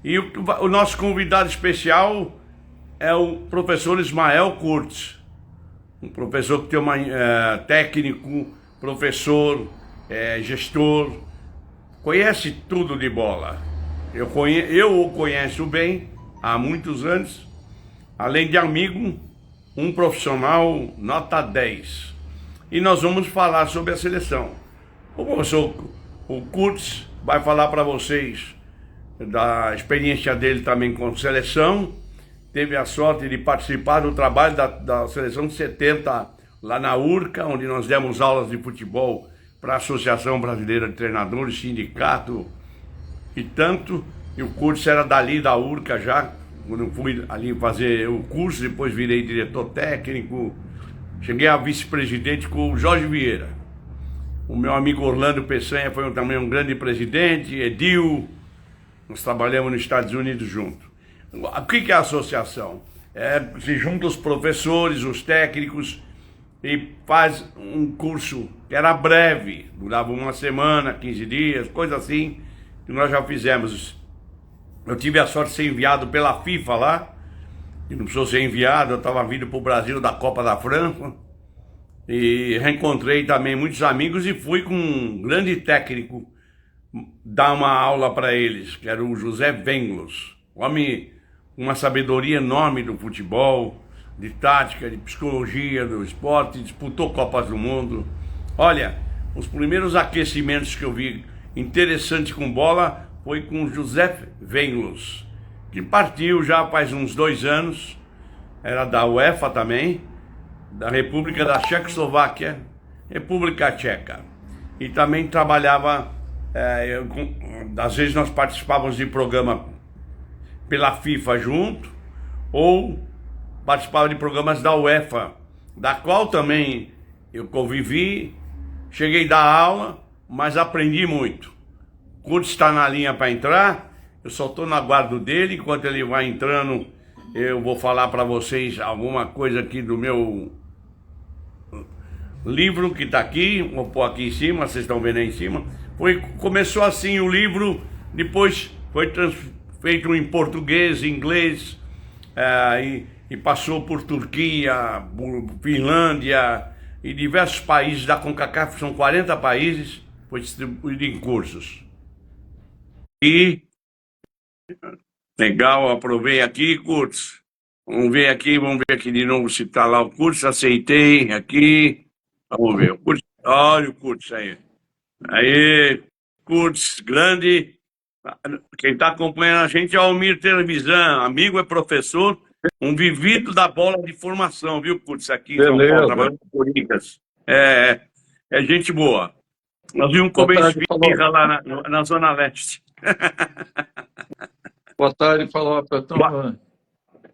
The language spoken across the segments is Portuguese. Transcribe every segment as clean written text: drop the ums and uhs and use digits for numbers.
E o nosso convidado especial é o professor Ismael Kurtz, um professor que tem técnico, professor, gestor, conhece tudo de bola. Eu o conheço bem há muitos anos, além de amigo, um profissional nota 10. E nós vamos falar sobre a seleção. O professor Kurtz vai falar para vocês da experiência dele também com seleção. Teve a sorte de participar do trabalho da seleção de 70 lá na URCA, onde nós demos aulas de futebol para a Associação Brasileira de Treinadores, sindicato e tanto. E o curso era dali da URCA já, quando eu fui ali fazer o curso, depois virei diretor técnico, cheguei a vice-presidente com o Jorge Vieira. O meu amigo Orlando Peçanha foi também um grande presidente, Edil, nós trabalhamos nos Estados Unidos juntos. O que é a associação? Se juntam os professores, os técnicos e faz um curso que era breve, durava uma semana, 15 dias, coisa assim, que nós já fizemos. Eu tive a sorte de ser enviado pela FIFA lá, e não precisou ser enviado, eu estava vindo para o Brasil da Copa da França, e reencontrei também muitos amigos e fui com um grande técnico dar uma aula para eles, que era o José Venglos, homem com uma sabedoria enorme do futebol, de tática, de psicologia do esporte, disputou Copas do Mundo. Olha, os primeiros aquecimentos que eu vi interessante com bola foi com o José Venglos, que partiu já faz uns 2 anos, era da UEFA também, da República da Tchecoslováquia, República Tcheca, e também trabalhava, às vezes nós participávamos de programa pela FIFA junto, ou participava de programas da UEFA, da qual também eu convivi, cheguei a dar aula, mas aprendi muito. O Kurtz está na linha para entrar, eu só estou no aguardo dele. Enquanto ele vai entrando, eu vou falar para vocês alguma coisa aqui do meu livro que está aqui, vou pôr aqui em cima, vocês estão vendo aí em cima. Começou assim o livro, depois foi feito em português, inglês, e passou por Turquia, por Finlândia e diversos países da CONCACAF, são 40 países, foi distribuído em cursos. E legal, aprovei aqui, Kurtz. Vamos ver aqui de novo se está lá o Kurtz, aceitei aqui. Vamos ver, olha o Kurtz aí. Aí, Kurtz, grande. Quem está acompanhando a gente é o Almir Televisão, amigo, é professor, um vivido da bola de formação, viu, Kurtz, aqui em São Paulo, trabalhando com Corinthians. É gente boa. Nós vimos comer esfirra lá na Zona Leste. Boa tarde, falou Petão.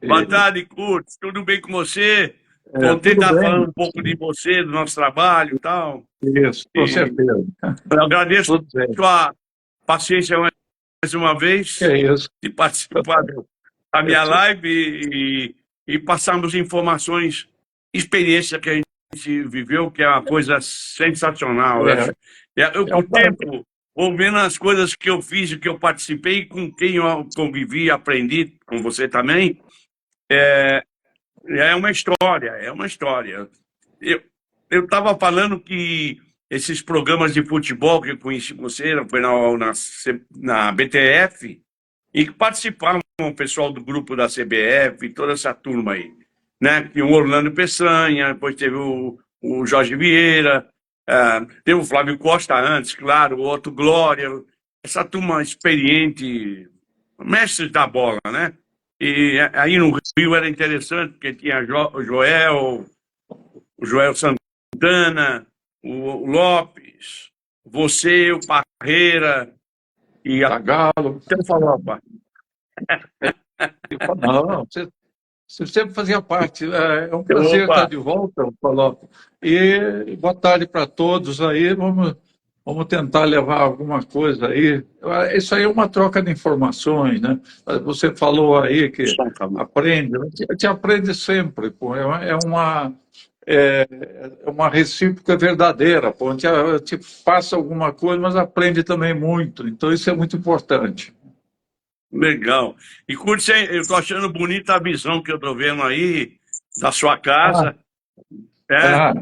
Boa tarde, Kurtz, tudo bem com você? Contei estar falando um pouco de você, do nosso trabalho e tal. Isso, com certeza. Eu agradeço a sua paciência mais uma vez de participar da minha live e passarmos informações, experiência que a gente viveu, que é uma coisa sensacional. O tempo, ouvindo as coisas que eu fiz e que eu participei, com quem eu convivi, aprendi, com você também, é uma história, é uma história. Eu estava falando que esses programas de futebol que eu conheci você, foi na BTF, e que participavam o pessoal do grupo da CBF, toda essa turma aí, né? Tinha o Orlando Peçanha, depois teve o Jorge Vieira, teve o Flávio Costa antes, claro, o Otto Glória, essa turma experiente, mestres da bola, né? E aí no Rio era interessante, porque tinha o Joel Santana, o Lopes, você, o Parreira e a Galo. Você falou, pai. Não, você sempre fazia parte. É um prazer estar de volta, Paulo. E boa tarde para todos aí. Vamos tentar levar alguma coisa aí. Isso aí é uma troca de informações, né? Você falou aí que aprende. A gente aprende sempre, pô. É uma recíproca verdadeira, pô. A gente passa alguma coisa, mas aprende também muito. Então, isso é muito importante. Legal. E Curtis, eu estou achando bonita a visão que eu estou vendo aí da sua Ah, casa. É, ah,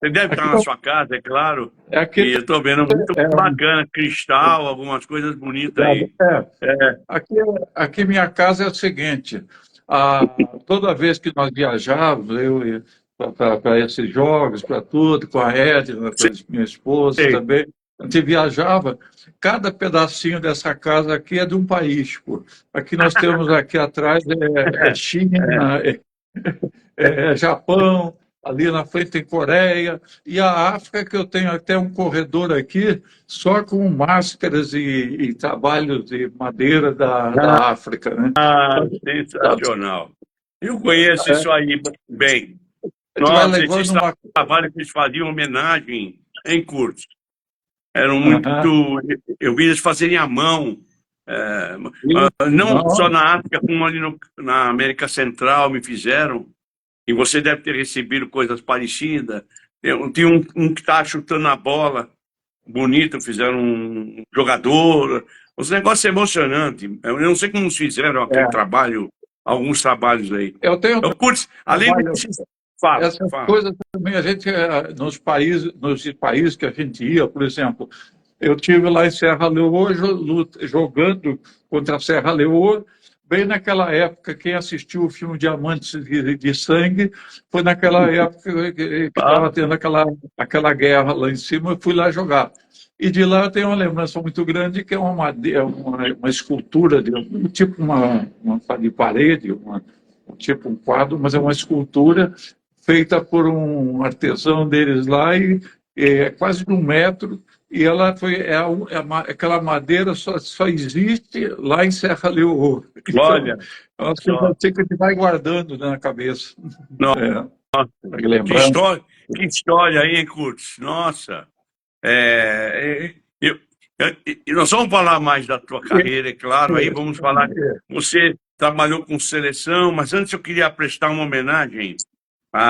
você deve estar aqui, na sua casa, é claro. é aqui, E eu estou vendo muito é, bacana, cristal, algumas coisas bonitas aí. é, É, aqui, aqui minha casa é o seguinte, toda vez que nós viajávamos, eu para esses jogos, para tudo, com a Edna, com a minha esposa sei. também, a gente viajava, cada pedacinho dessa casa aqui é de um país, pô. Aqui nós temos aqui atrás é China, Japão, ali na frente tem Coreia, e a África, que eu tenho até um corredor aqui, só com máscaras e trabalhos de madeira da África, né? Sensacional. Eu conheço É, isso aí bem. a gente vai Nossa, esses levando uma. trabalhos que eles faziam homenagem em curso. Eram muito. Aham. Eu vi eles fazerem à mão. é, não só Não, na África, como ali na América Central me fizeram. E você deve ter recebido coisas parecidas. Tinha um que estava chutando a bola, bonito, fizeram um jogador. Os negócios emocionantes. Eu não sei como fizeram aquele é. trabalho, alguns trabalhos aí. Eu tenho um Eu curto, além trabalho. desses. Fala, Essas fala. coisas também a gente, nos países que a gente ia, por exemplo, eu tive lá em Serra Leoa jogando contra a Serra Leoa, bem naquela época, quem assistiu o filme Diamantes de Sangue, foi naquela época que Ah, estava tendo aquela guerra lá em cima, eu fui lá jogar. E de lá eu tenho uma lembrança muito grande, que é uma madeira, uma escultura, tipo uma de parede, tipo um quadro, mas é uma escultura feita por um artesão deles lá e é quase de 1 metro e ela foi aquela madeira só existe lá em Serra Leoa. Então, olha é uma coisa só. assim que a gente vai guardando, né, na cabeça. Nossa, É, vai lembrando. que história aí, hein, Curtis? Nossa. Nós vamos falar mais da tua carreira, é claro, aí vamos falar. Você trabalhou com seleção, mas antes eu queria prestar uma homenagem.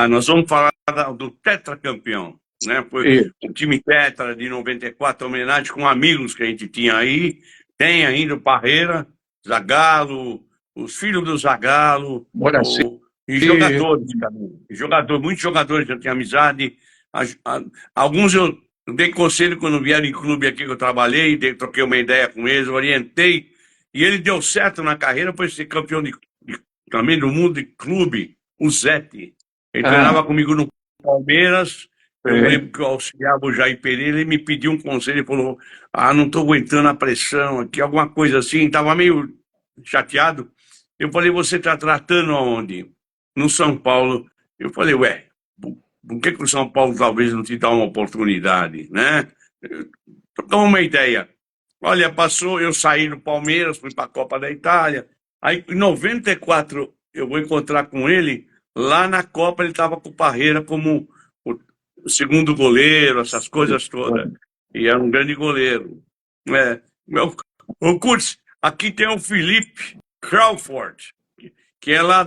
Nós vamos falar do tetracampeão, né? Foi E, o time Tetra de 94, homenagem com amigos que a gente tinha aí. Tem ainda o Parreira, Zagallo, os filhos do Zagallo, Moraci, e jogadores, cara. Muitos jogadores eu tenho amizade. A- a- Alguns eu dei conselho quando vieram em clube aqui que eu trabalhei, troquei uma ideia com eles, orientei, e ele deu certo na carreira, foi ser campeão também do mundo de clube, o Zete. Ele ah, treinava comigo no Palmeiras, eu é, lembro que eu auxiliava o Jair Pereira, ele me pediu um conselho, ele falou, não estou aguentando a pressão aqui, alguma coisa assim, estava meio chateado. Eu falei, você está tratando aonde? No São Paulo. Eu falei, ué, por que o São Paulo talvez não te dá uma oportunidade, né? Dá uma ideia. Olha, passou, eu saí do Palmeiras, fui para a Copa da Itália. Aí, em 94, eu vou encontrar com ele. Lá na Copa, ele estava com o Parreira como o segundo goleiro, essas coisas todas. E era um grande goleiro. É, o Curtis, aqui tem o Felipe Crawford, que é lá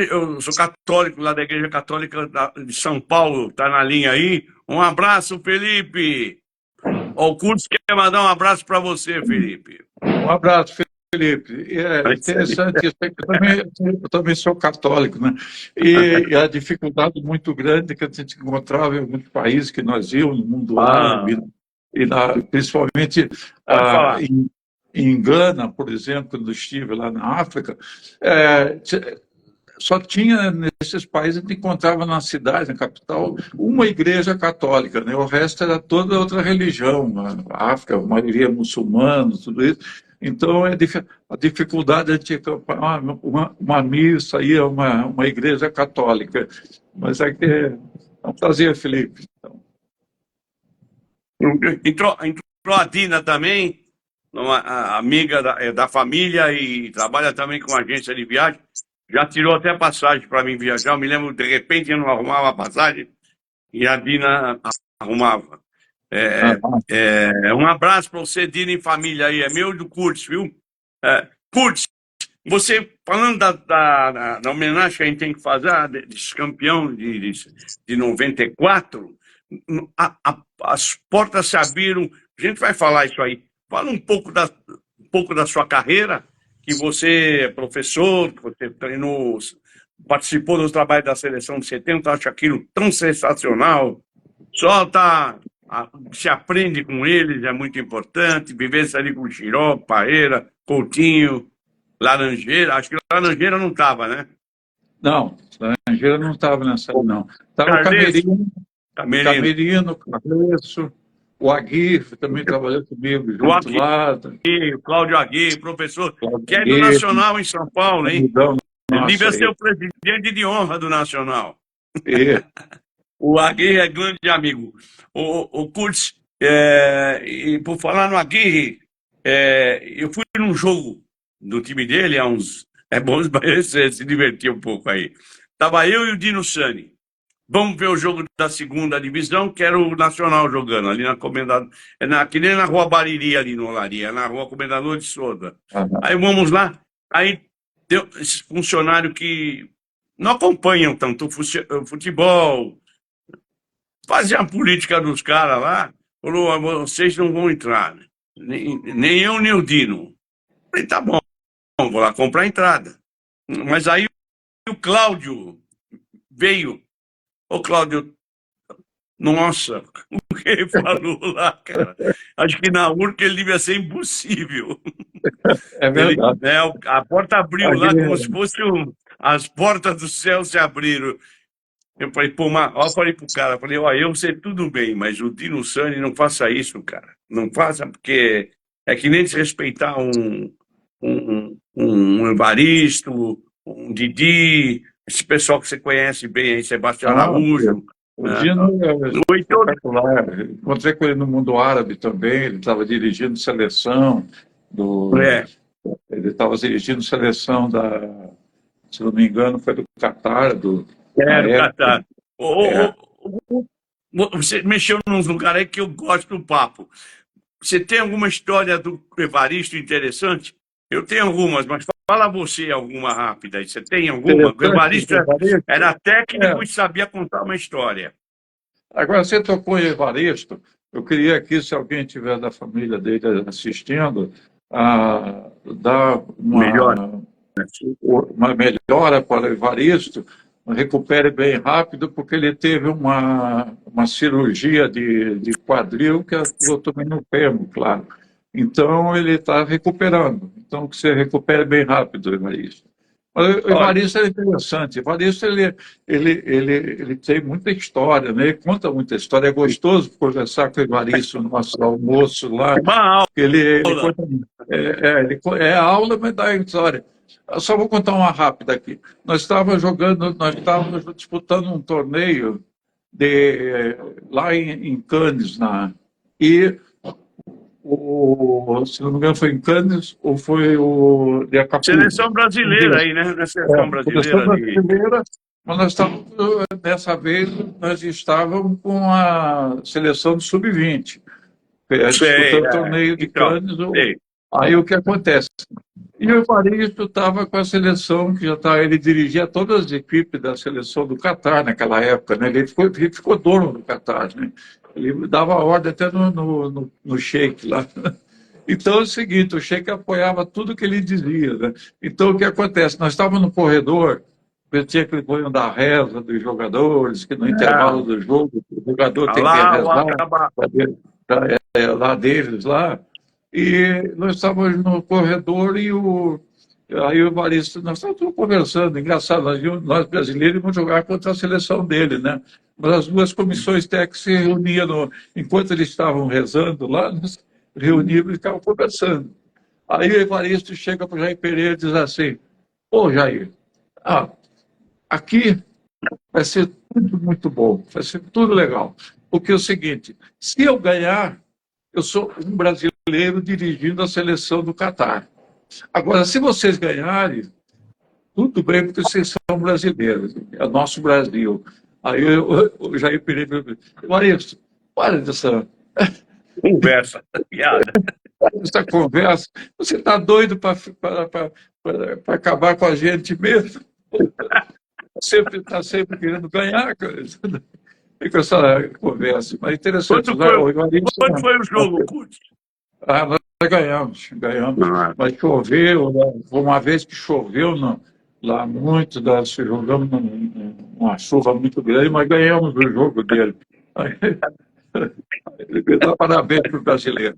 eu sou católico, lá da Igreja Católica de São Paulo, tá na linha aí. Um abraço, Felipe. Ó, o Curtis quer mandar um abraço para você, Felipe. um abraço, Felipe. É interessante isso, eu também sou católico, né? E a dificuldade muito grande que a gente encontrava em muitos países que nós íamos, no mundo Ah, árabe, principalmente pode falar. em Gana, por exemplo, quando eu estive lá na África, é, só tinha nesses países, a gente encontrava na cidade, na capital, uma igreja católica, né? O resto era toda outra religião, a África, a maioria muçulmana, tudo isso. Então, a dificuldade de uma missa aí, uma igreja católica. Mas é um prazer, Felipe. Então, Entrou a Dina também, amiga da família e trabalha também com agência de viagem. Já tirou até passagem para mim viajar. Eu me lembro, de repente, eu não arrumava a passagem e a Dina arrumava. ah, Um abraço para você, Dina e família aí. É meu e do Curtis, viu? Curtis, você falando da homenagem que a gente tem que fazer, desse campeão de 94, as portas se abriram. A gente vai falar isso aí. Fala um pouco pouco da sua carreira, que você é professor, que você treinou, participou dos trabalhos da seleção de 70, acho aquilo tão sensacional. Só se aprende com eles, é muito importante. Vivência ali com Chiró, Paeira, Coutinho, Laranjeira. Acho que Laranjeira não estava, né? Não, Laranjeira não estava nessa, não. Estava o Camerino, Carlesso, o Aguirre também trabalhou comigo junto lá. O Cláudio Aguirre, professor, que é do Nacional em São Paulo, hein? Ele devia ser o presidente de honra do Nacional. O Aguirre é grande amigo. O Kurtz, e por falar no Aguirre, eu fui num jogo do time dele há uns... É bom se divertir um pouco aí. Tava eu e o Dino Sani. Vamos ver o jogo da segunda divisão, que era o Nacional jogando, ali na Comendador... que nem na Rua Bariri, ali no Olaria, na Rua Comendador de Souza. Aí vamos lá, aí tem esses funcionários que não acompanham tanto o futebol, fazem a política dos caras lá, falou, vocês não vão entrar, né? Nem eu, nem o Dino. Falei, tá bom, vou lá comprar a entrada. Mas aí o Cláudio veio. Ô, Cláudio, nossa, o que ele falou lá, cara? Acho que na URCA ele devia ser impossível. É verdade. A porta abriu lá como se fosse as portas do céu se abriram. Eu falei, pô, eu falei pro cara, falei, ó, eu sei tudo bem, mas o Dino Sani não faça isso, cara. Não faça, porque é que nem desrespeitar um Evaristo, um Didi, esse pessoal que você conhece bem aí, Sebastião Araújo. O Dino é espetacular. Encontrei com ele no mundo árabe também, ele estava dirigindo seleção ele estava dirigindo seleção se não me engano, foi do Catar, do Catar. Você mexeu num lugar aí que eu gosto do papo. Você tem alguma história do Evaristo interessante? Eu tenho algumas, mas fala você alguma rápida aí. Você tem alguma? O Evaristo era técnico e sabia contar uma história. Agora, você tocou em Evaristo, eu queria aqui, se alguém tiver da família dele assistindo, dar uma melhora para o Evaristo, recupere bem rápido, porque ele teve uma cirurgia de quadril que atuou também no fêmur, claro. Então, ele está recuperando. Então, que você recupere bem rápido, Evaristo. Mas o Evaristo é interessante. O Evaristo ele tem muita história, né? Ele conta muita história. É gostoso conversar com o Evaristo no nosso almoço lá. É aula, mas dá história. Eu só vou contar uma rápida aqui. Nós estávamos disputando um torneio lá em Cannes, e se não me engano foi em Cannes ou foi o de Acapulco. Seleção brasileira aí, né? Seleção brasileira. Mas nós estávamos, dessa vez, nós estávamos com a seleção do Sub-20. Disputando o torneio de Cannes. Aí o que acontece? E o Evaristo estava com a seleção, que já estava, ele dirigia todas as equipes da seleção do Catar naquela época, né? Ele ficou dono do Catar, né? Ele dava ordem até no Sheik lá. Então é o seguinte, o Sheik apoiava tudo que ele dizia, né? Então o que acontece? Nós estávamos no corredor, tinha aquele banho da reza dos jogadores, que no intervalo do jogo o jogador tem que rezar lá deles lá. E nós estávamos no corredor e aí o Evaristo, nós estávamos conversando, engraçado, nós brasileiros íamos jogar contra a seleção dele, né? Mas as duas comissões técnicas se reuniam, enquanto eles estavam rezando lá, nós reuníamos e ficavam conversando. Aí o Evaristo chega para o Jair Pereira e diz assim, Jair, aqui vai ser tudo muito bom, vai ser tudo legal, porque é o seguinte, se eu ganhar, eu sou um brasileiro dirigindo a seleção do Catar. Agora, se vocês ganharem, tudo bem, porque vocês são brasileiros, é o nosso Brasil. Aí o Jair Pereira disse, Evaristo, para dessa conversa, piada. Essa conversa, você está doido para acabar com a gente mesmo? Está sempre querendo ganhar, fica essa conversa. Mas interessante. Quando foi o jogo, Curti? Nós ganhamos. Ah, Mas choveu, né? Uma vez que choveu lá muito, jogamos uma chuva muito grande, mas ganhamos o jogo dele. Aí, ele dá parabéns para o brasileiro.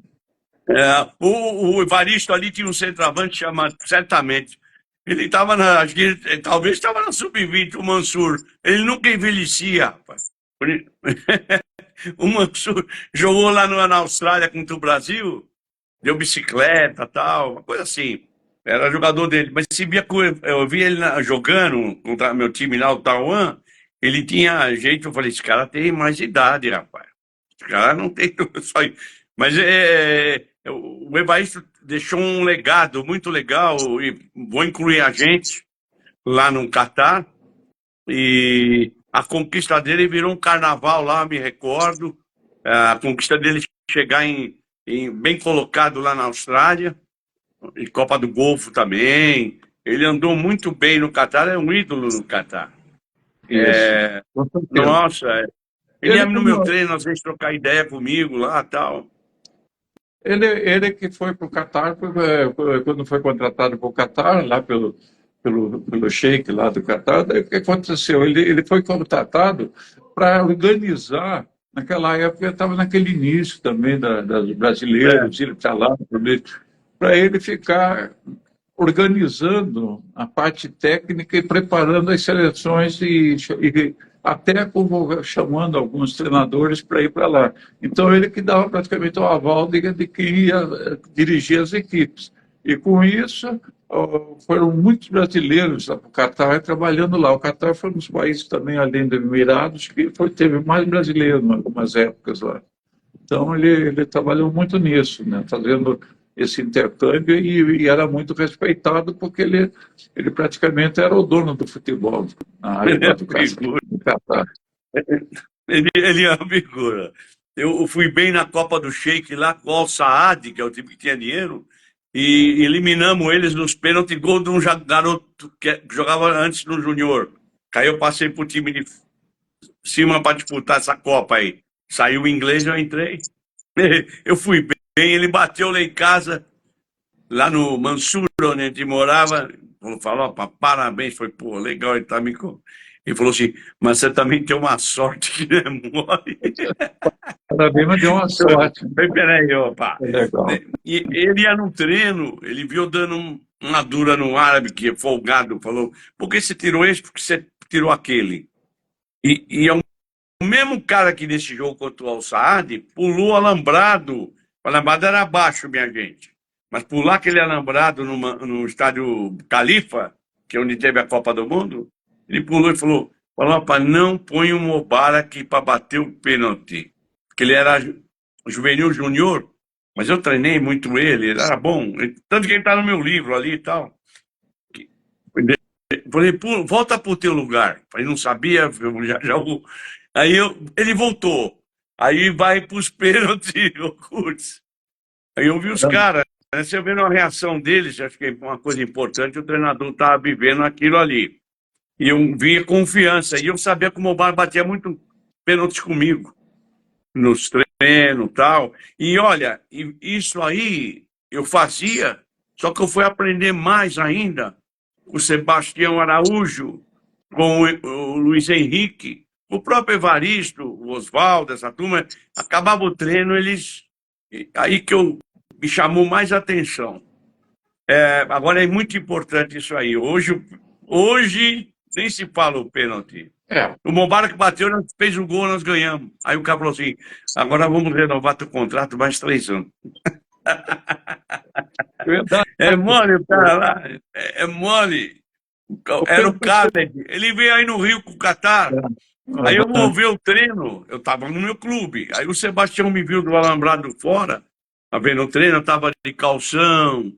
o Evaristo ali tinha um centroavante chamado, certamente. Ele estava na. Acho que talvez estava na sub-20, o Mansur. Ele nunca envelhecia, rapaz. O Mansur jogou lá na Austrália contra o Brasil, deu bicicleta tal, uma coisa assim. Era jogador dele. Mas se via, eu vi ele jogando contra meu time lá, o Tauan, ele tinha jeito. Eu falei: esse cara tem mais idade, rapaz. Esse cara não tem só. Mas o Evaísto deixou um legado muito legal e vou incluir a gente lá no Catar. E a conquista dele virou um carnaval lá, me recordo. A conquista dele chegar bem colocado lá na Austrália, e Copa do Golfo também. Ele andou muito bem no Catar, é um ídolo no Catar. Isso, com certeza. Nossa, ele ia no meu treino, às vezes trocar ideia comigo lá e tal. Ele que foi para o Catar, quando foi contratado para o Catar, lá pelo Sheik lá do Catar, daí o que aconteceu? Ele foi contratado para organizar, naquela época estava naquele início também das brasileiros, ir para lá, para ele ficar organizando a parte técnica e preparando as seleções e até chamando alguns treinadores para ir para lá. Então, ele que dava praticamente o aval de quem ia dirigir as equipes. E com isso, foram muitos brasileiros para o Catar trabalhando lá. O Catar foi um dos países também, além dos Emirados, que teve mais brasileiros em algumas épocas lá. Então, ele trabalhou muito nisso, né? Fazendo esse intercâmbio e era muito respeitado porque ele praticamente era o dono do futebol na área Ele é do figura. Catar. Ele é uma figura. Eu fui bem na Copa do Sheik lá com o Al Saad, que é o time que tinha dinheiro, e eliminamos eles nos pênaltis, gol de um garoto que jogava antes no Júnior. Aí eu passei pro time de cima para disputar essa Copa aí. Saiu o inglês, eu entrei. Eu fui bem, ele bateu lá em casa, lá no Mansur, onde a gente morava, falou: opa, parabéns, foi, pô, legal, ele tá me. Ele falou assim: mas você também tem uma sorte que não é mole. Parabéns, mas deu uma sorte. Peraí, opa. É legal. E ele ia no treino, ele viu dando uma dura no árabe, que é folgado, falou: por que você tirou esse? Porque você tirou aquele. E é o mesmo cara que nesse jogo contra o Al Saad pulou alambrado. O alambrado era abaixo, minha gente. Mas pular aquele alambrado no estádio Califa, que é onde teve a Copa do Mundo, ele pulou e falou: para não põe o Mubarak para bater o pênalti. Porque ele era juvenil júnior, mas eu treinei muito ele era bom. Tanto que ele está no meu livro ali e tal. Falei: volta para o teu lugar. Ele não sabia, aí ele voltou. Aí vai para os pênaltis, o Kurtz. Aí eu vi os caras, né? Você vendo a reação deles, acho que é uma coisa importante, o treinador estava vivendo aquilo ali. E eu via confiança. E eu sabia que o Mobar batia muito pênaltis comigo, nos treinos e tal. E olha, isso aí eu fazia, só que eu fui aprender mais ainda com o Sebastião Araújo, com o Luiz Henrique, o próprio Evaristo, o Oswaldo, essa turma. Acabava o treino, eles. Aí que me chamou mais atenção. Agora é muito importante isso aí. Hoje nem se fala o pênalti. O Mubarak bateu, nós fez o gol, nós ganhamos. Aí o cara falou assim: agora vamos renovar teu contrato mais 3 anos. É mole o cara lá, é mole. Era o Khaled. Ele veio aí no Rio com o Catar. Aí eu vou ver o treino, eu estava no meu clube. Aí o Sebastião me viu do alambrado fora, tá vendo o treino, eu estava de calção,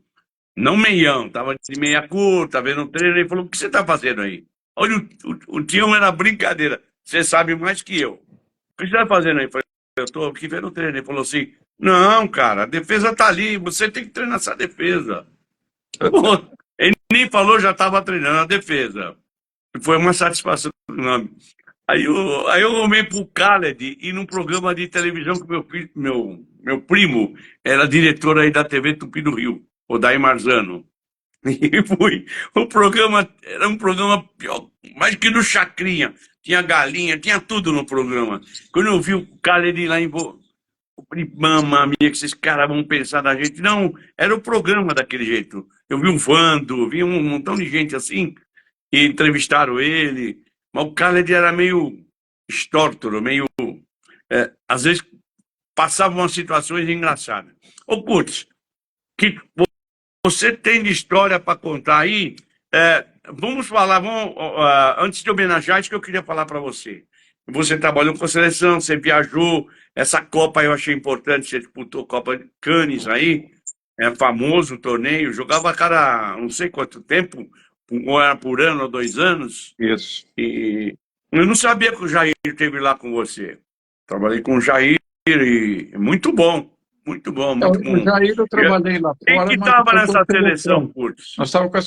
não meião, estava de meia curta, vendo o treino. Ele falou: o que você está fazendo aí? Olha, o Tião era brincadeira, você sabe mais que eu. O que você está fazendo aí? Eu falei: eu estou aqui vendo o treino. Ele falou assim: não, cara, a defesa está ali, você tem que treinar essa defesa. Pô, ele nem falou, já estava treinando a defesa. Foi uma satisfação enorme. Aí eu arrumei pro Khaled ir num programa de televisão que meu primo era diretor aí da TV Tupi do Rio, o Daí Marzano. E fui. O programa era um programa pior, mais que no Chacrinha. Tinha galinha, tinha tudo no programa. Quando eu vi o Khaled lá eu falei, mamma mia, que esses caras vão pensar da gente. Não, era o programa daquele jeito. Eu vi um Vando, vi um montão de gente assim, e entrevistaram ele. Mas o Khaled era meio estórtoro, meio. Às vezes passava umas situações engraçadas. Ô, Curtis, que você tem de história para contar aí? Vamos falar, antes de homenagear, isso que eu queria falar para você. Você trabalhou com a seleção, você viajou, essa Copa eu achei importante, você disputou a Copa de Cannes aí, é famoso o torneio, jogava a cada não sei quanto tempo, ou era por ano ou 2 anos, Isso. e eu não sabia que o Jair esteve lá com você. Trabalhei com o Jair e muito bom, muito bom, muito O bom. Jair eu trabalhei lá Quem fora, que mas estava foi com a nessa seleção, seleção. Curtis? Nós estávamos com a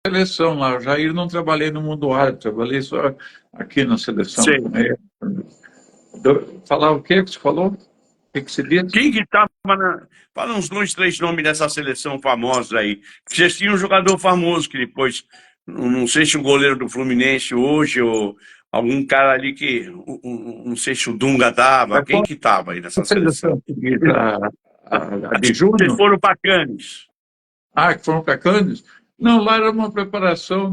seleção lá. O Jair não trabalhei no mundo árabe, trabalhei só aqui na seleção. Sei. Falar o que você falou? O que você disse? Quem que estava na... Fala uns 2, 3 nomes dessa seleção famosa aí. Vocês tinham um jogador famoso que depois, não sei se o goleiro do Fluminense hoje, ou algum cara ali que, não sei se o Dunga tava, Mas quem qual que estava aí a nessa seleção? seleção que diz? A de Vocês junho? foram para Cannes. Ah, que foram para Cannes? Não, lá era uma preparação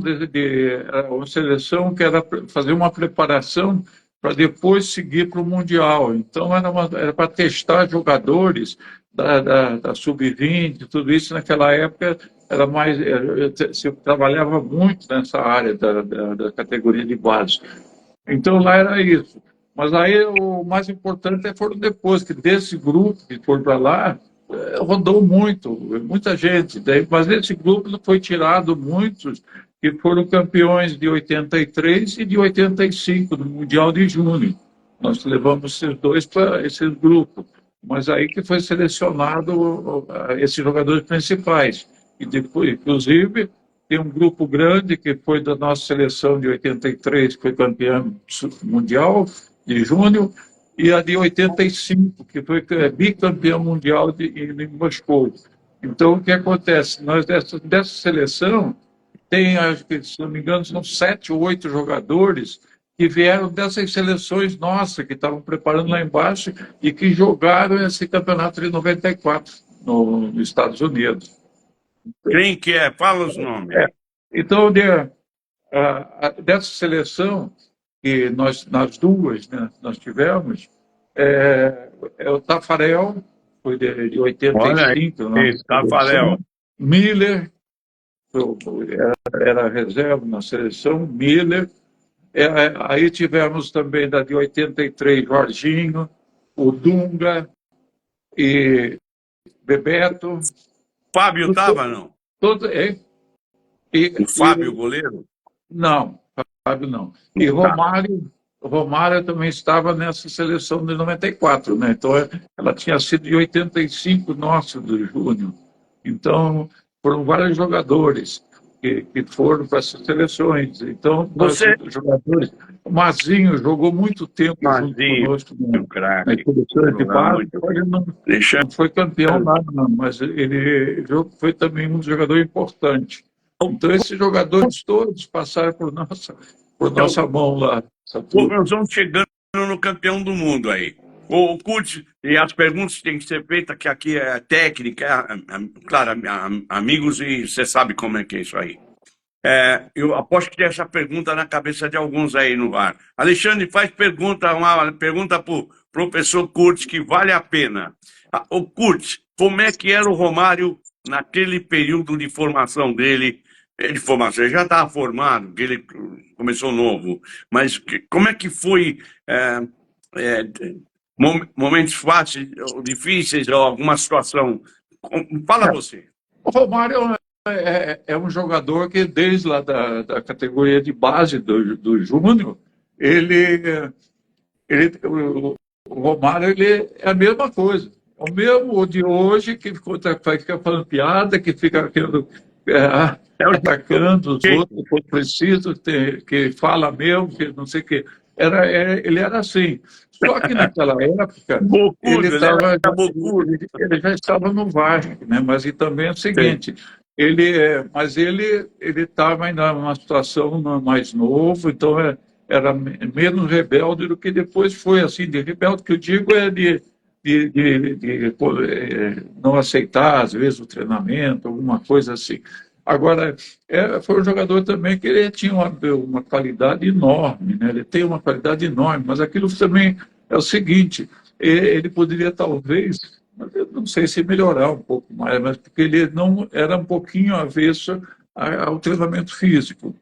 era uma seleção que era fazer uma preparação para depois seguir para o Mundial. Então era para testar jogadores da Sub-20, tudo isso naquela época era mais se trabalhava muito nessa área da categoria de base. Então lá era isso. Mas aí o mais importante foram depois, que desse grupo que foi para lá, rodou muita gente. Mas desse grupo foi tirado muitos que foram campeões de 83 e de 85, no Mundial de Junho. Nós levamos esses dois para esse grupo. Mas aí que foi selecionado esses jogadores principais. E depois, inclusive, tem um grupo grande que foi da nossa seleção de 83, que foi campeão mundial de junho, e a de 85, que foi bicampeão mundial em Moscou. Então, o que acontece? Nós, dessa seleção, tem, acho que, se não me engano, são 7 ou 8 jogadores que vieram dessas seleções nossas, que estavam preparando lá embaixo e que jogaram esse campeonato de 94 nos Estados Unidos. Quem que é? Fala os nomes aí. Então, dessa seleção, que nas duas, né, nós tivemos, o Tafarel, foi de Olha aí, 85, na Tafarel. seleção. Miller, era reserva na seleção, Miller. Aí tivemos também da de 83, Jorginho, o Dunga e Bebeto. Fábio estava, não? Todo, O Fábio, goleiro? Não, Fábio não. E Romário também estava nessa seleção de 94, né? Então ela tinha sido de 85, nossa, do Júnior. Então foram vários jogadores que foram para essas seleções. Então, jogadores. O Mazinho jogou muito tempo junto conosco na seleção de base. Ele não foi campeão nada, não, mas ele foi também um jogador importante. Então, esses jogadores todos passaram por nossa mão lá. Nós vamos chegando no campeão do mundo aí. O Curtis, e as perguntas têm que ser feitas, que aqui é técnica, claro, amigos, e você sabe como é que é isso aí. Eu aposto que tem essa pergunta na cabeça de alguns aí no VAR. Alexandre, faz uma pergunta para o professor Curtis, que vale a pena. O Curtis, como é que era o Romário naquele período de formação dele? De formação, ele já estava formado, porque ele começou novo, mas como é que foi momentos fáceis ou difíceis, ou alguma situação? Fala você. O Romário é um jogador que, desde lá da categoria de base do Júnior, o Romário ele é a mesma coisa. É o mesmo de hoje, que fica falando piada, que fica querendo, atacando os outros, quando preciso, que fala mesmo, que não sei o quê. ele era assim. Só que naquela época ele Bocudo, ele estava, era bocudo. ele já estava no Vasco, né? Mas e também é o Sim. seguinte, ele estava ainda numa situação mais novo, então era menos rebelde do que depois foi, assim, de rebelde que eu digo é não aceitar às vezes o treinamento, alguma coisa assim. Agora, foi um jogador também que ele tinha uma qualidade enorme, né? Ele tem uma qualidade enorme, mas aquilo também é o seguinte, ele poderia talvez, eu não sei se melhorar um pouco mais, mas porque ele não era um pouquinho avesso ao treinamento físico.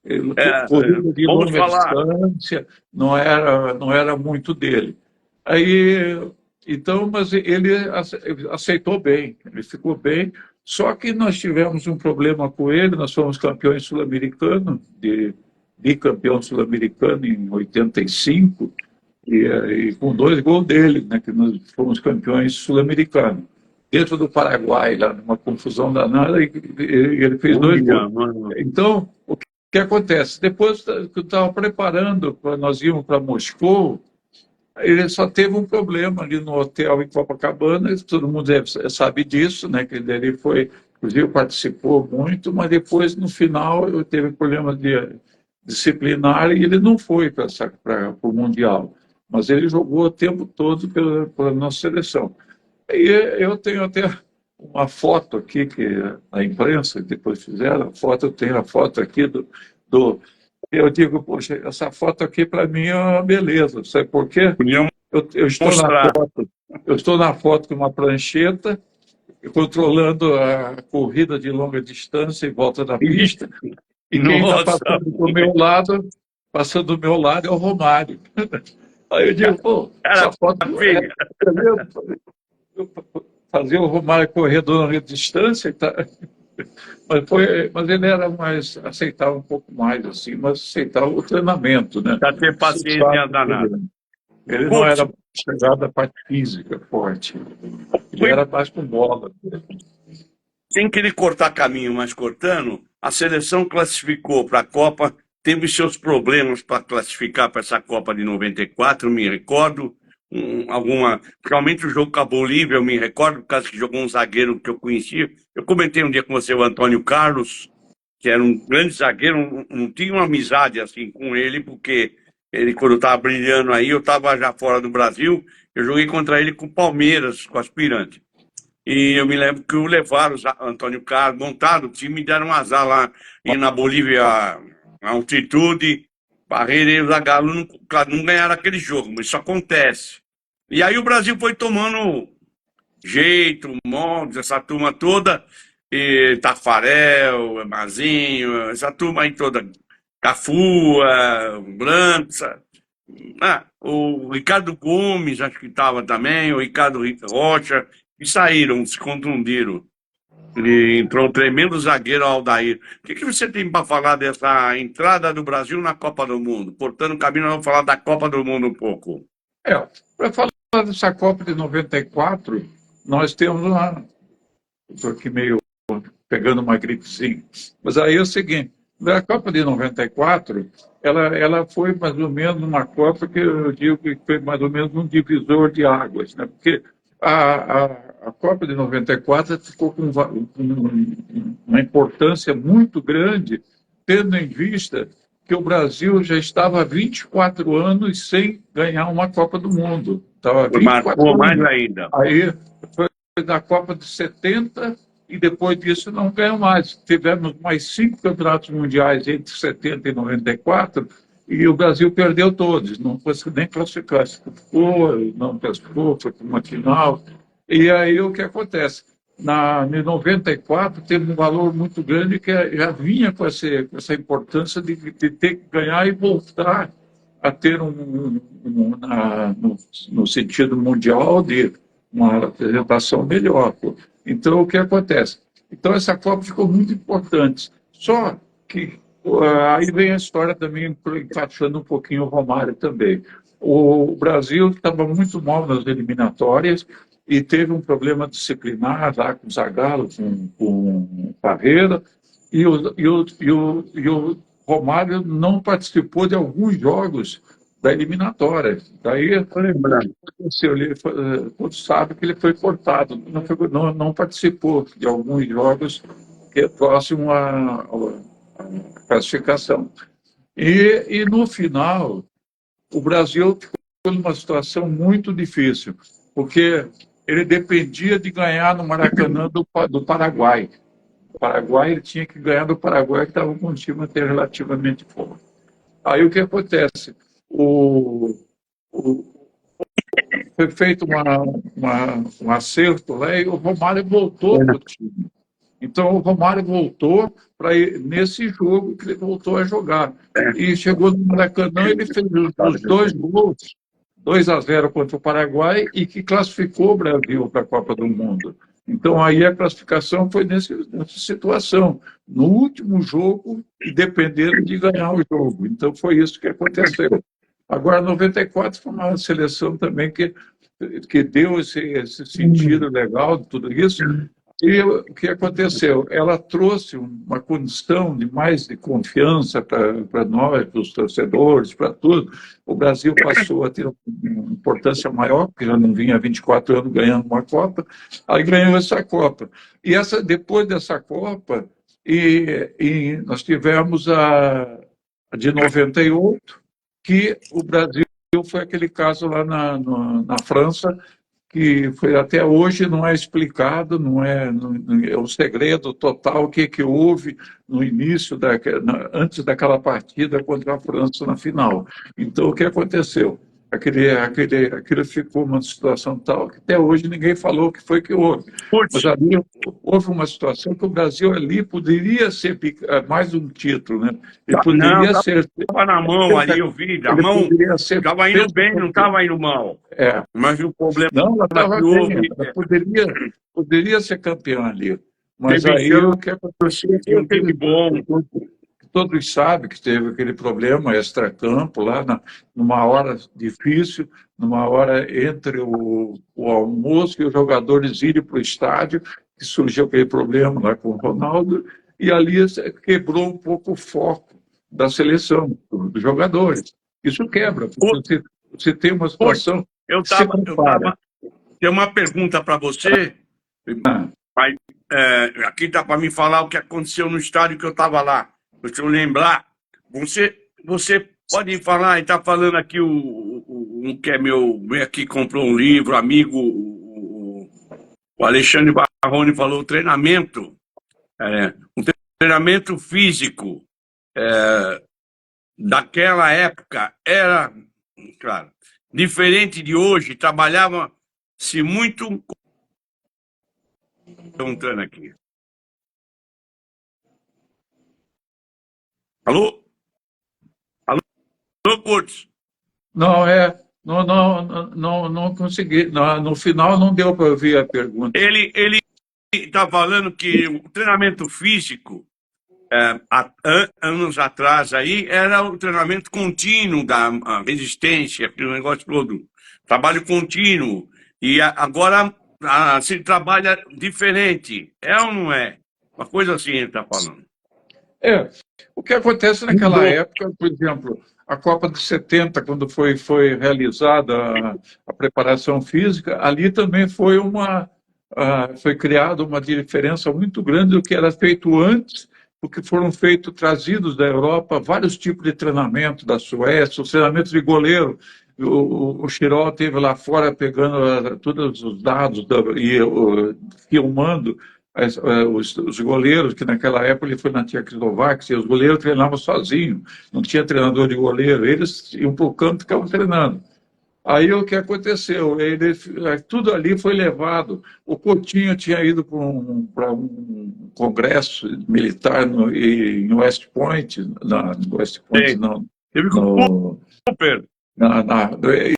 Ele, É, corrida de vamos longa falar. distância não era muito dele. Aí, então, mas ele aceitou bem, ele ficou bem. Só que nós tivemos um problema com ele, nós fomos campeões sul-americanos, bicampeão sul-americano em 85, e com 2 gols dele, né, que nós fomos campeões sul-americanos. Dentro do Paraguai, lá numa confusão danada, e ele fez 2 gols. Mano. Então, o que acontece? Depois que eu estava preparando, nós íamos para Moscou, ele só teve um problema ali no hotel em Copacabana, todo mundo sabe disso, né? Que ele foi, inclusive participou muito, mas depois, no final, eu teve problema disciplinar e ele não foi para o Mundial. Mas ele jogou o tempo todo pela nossa seleção. E eu tenho até uma foto aqui que a imprensa depois fizeram, eu tenho a foto aqui do eu digo, poxa, essa foto aqui para mim é uma beleza, sabe por quê? Podia Eu estou na mostrar. foto, eu estou na foto com uma prancheta, controlando a corrida de longa distância em volta da pista, e quem está Nossa, passando do meu lado é o Romário. Aí eu digo, pô, cara essa foto feia. fazer o Romário correr de longa distância, tá? Mas ele era mais, aceitava um pouco mais, assim, mas aceitava o treinamento, né? Pra ter paciência danada. Ele não Curso, era chegado à parte física forte, ele foi era mais com bola. sem querer cortar caminho, mas cortando, a seleção classificou para a Copa, teve seus problemas para classificar para essa Copa de 94, me recordo. Principalmente o jogo com a Bolívia, eu me recordo, por causa que jogou um zagueiro que eu conhecia. Eu comentei um dia com você, o Antônio Carlos, que era um grande zagueiro, não tinha uma amizade assim com ele, porque ele, quando estava brilhando aí, eu estava já fora do Brasil, eu joguei contra ele com o Palmeiras, com o Aspirante. E eu me lembro que o levaram, o Antônio Carlos, montaram o time e deram um azar lá, e na Bolívia, a altitude, Barreira e o Zagallo não, claro, não ganharam aquele jogo, mas isso acontece. E aí o Brasil foi tomando jeito, moldes, essa turma toda, e Tafarel, Mazinho, essa turma aí toda, Cafu, Branca, o Ricardo Gomes, acho que estava também, o Ricardo Rocha, e saíram, se contundiram. E entrou um tremendo zagueiro Aldair. O que você tem para falar dessa entrada do Brasil na Copa do Mundo? Portanto, caminho, nós vamos falar da Copa do Mundo um pouco. Para falar dessa Copa de 94, nós temos uma. Estou aqui meio pegando uma gripezinha. Mas aí é o seguinte: a Copa de 94, ela foi mais ou menos uma Copa que eu digo que foi mais ou menos um divisor de águas, né? Porque a Copa de 94 ficou com uma importância muito grande, tendo em vista que o Brasil já estava há 24 anos sem ganhar uma Copa do Mundo. Estava 24 Marcou mais anos. ainda. Aí foi na Copa de 70 e depois disso não ganhou mais. Tivemos mais 5 campeonatos mundiais entre 70 e 94 e o Brasil perdeu todos, não conseguiu nem classificar. Não classificou, foi para uma final. E aí o que acontece? Em 94 teve um valor muito grande que já vinha com essa importância de ter que ganhar e voltar a ter no sentido mundial de uma apresentação melhor. Então, o que acontece? Então, essa Copa ficou muito importante. Só que aí vem a história também, encaixando um pouquinho o Romário também. O Brasil estava muito mal nas eliminatórias e teve um problema disciplinar lá com o Zagallo, com o Parreira, e o Romário não participou de alguns jogos da eliminatória. Daí, Tô lembrando. todos sabem que ele foi cortado, não participou de alguns jogos que é próximo à classificação. E no final, o Brasil ficou numa situação muito difícil, porque ele dependia de ganhar no Maracanã do Paraguai. O Paraguai, ele tinha que ganhar do Paraguai, que estava com um time até relativamente forte. Aí o que acontece? O, foi feito um acerto lá e o Romário voltou para o time. Então o Romário voltou para nesse jogo que ele voltou a jogar. E chegou no Maracanã, ele fez os dois gols, 2-0 contra o Paraguai, e que classificou o Brasil para a Copa do Mundo. Então aí a classificação foi nessa situação, no último jogo, e dependendo de ganhar o jogo. Então foi isso que aconteceu. Agora, 94 foi uma seleção também que deu esse sentido legal de tudo isso. E o que aconteceu? Ela trouxe uma condição de confiança para nós, para os torcedores, para tudo. O Brasil passou a ter uma importância maior, porque já não vinha há 24 anos ganhando uma Copa, aí ganhou essa Copa. E depois dessa Copa, e nós tivemos a de 98, que o Brasil foi aquele caso lá na França, que foi até hoje não é explicado, é um segredo total o que houve no início, antes daquela partida contra a França na final. Então, o que aconteceu? Aquilo ficou uma situação tal que até hoje ninguém falou o que foi que houve. Mas ali houve uma situação que o Brasil ali poderia ser mais um título, né? Ele poderia ser... Estava na mão ali, eu vi, a mão estava indo bem, não estava indo mal. Mas o problema não, ela estava bem, ela poderia ser campeã ali. Mas aí o que aconteceu foi um time bom. Todos sabem que teve aquele problema extracampo lá, numa hora difícil, numa hora entre o almoço e os jogadores irem para o estádio, que surgiu aquele problema lá com o Ronaldo, e ali quebrou um pouco o foco da seleção, dos jogadores. Isso quebra, porque você tem uma situação... Tem uma pergunta para você, mas aqui dá para me falar o que aconteceu no estádio que eu estava lá. Deixa eu lembrar. Você pode falar, e está falando aqui um que é veio aqui, comprou um livro, amigo, o Alexandre Barrone falou, o treinamento, um treinamento físico daquela época era, claro, diferente de hoje, trabalhava-se muito... Perguntando aqui. Alô? Alô, Curtis? Não consegui. No final não deu para ouvir a pergunta. Ele está falando que o treinamento físico, há anos atrás, aí, era o treinamento contínuo da resistência, aquele negócio todo. Trabalho contínuo. E agora se trabalha diferente. É ou não é? Uma coisa assim ele está falando. O que acontece naquela época, por exemplo, a Copa de 70, quando foi realizada a preparação física, ali também foi criada uma diferença muito grande do que era feito antes, porque foram trazidos da Europa vários tipos de treinamento, da Suécia, os treinamentos de goleiro. O Chirol esteve lá fora pegando todos os dados e filmando os goleiros, que naquela época ele foi na Tchecoslováquia, e os goleiros treinavam sozinhos, não tinha treinador de goleiro, eles iam para o campo e ficavam treinando. Aí o que aconteceu? Tudo ali foi levado. O Coutinho tinha ido para um congresso militar em West Point, Teve com o Cooper.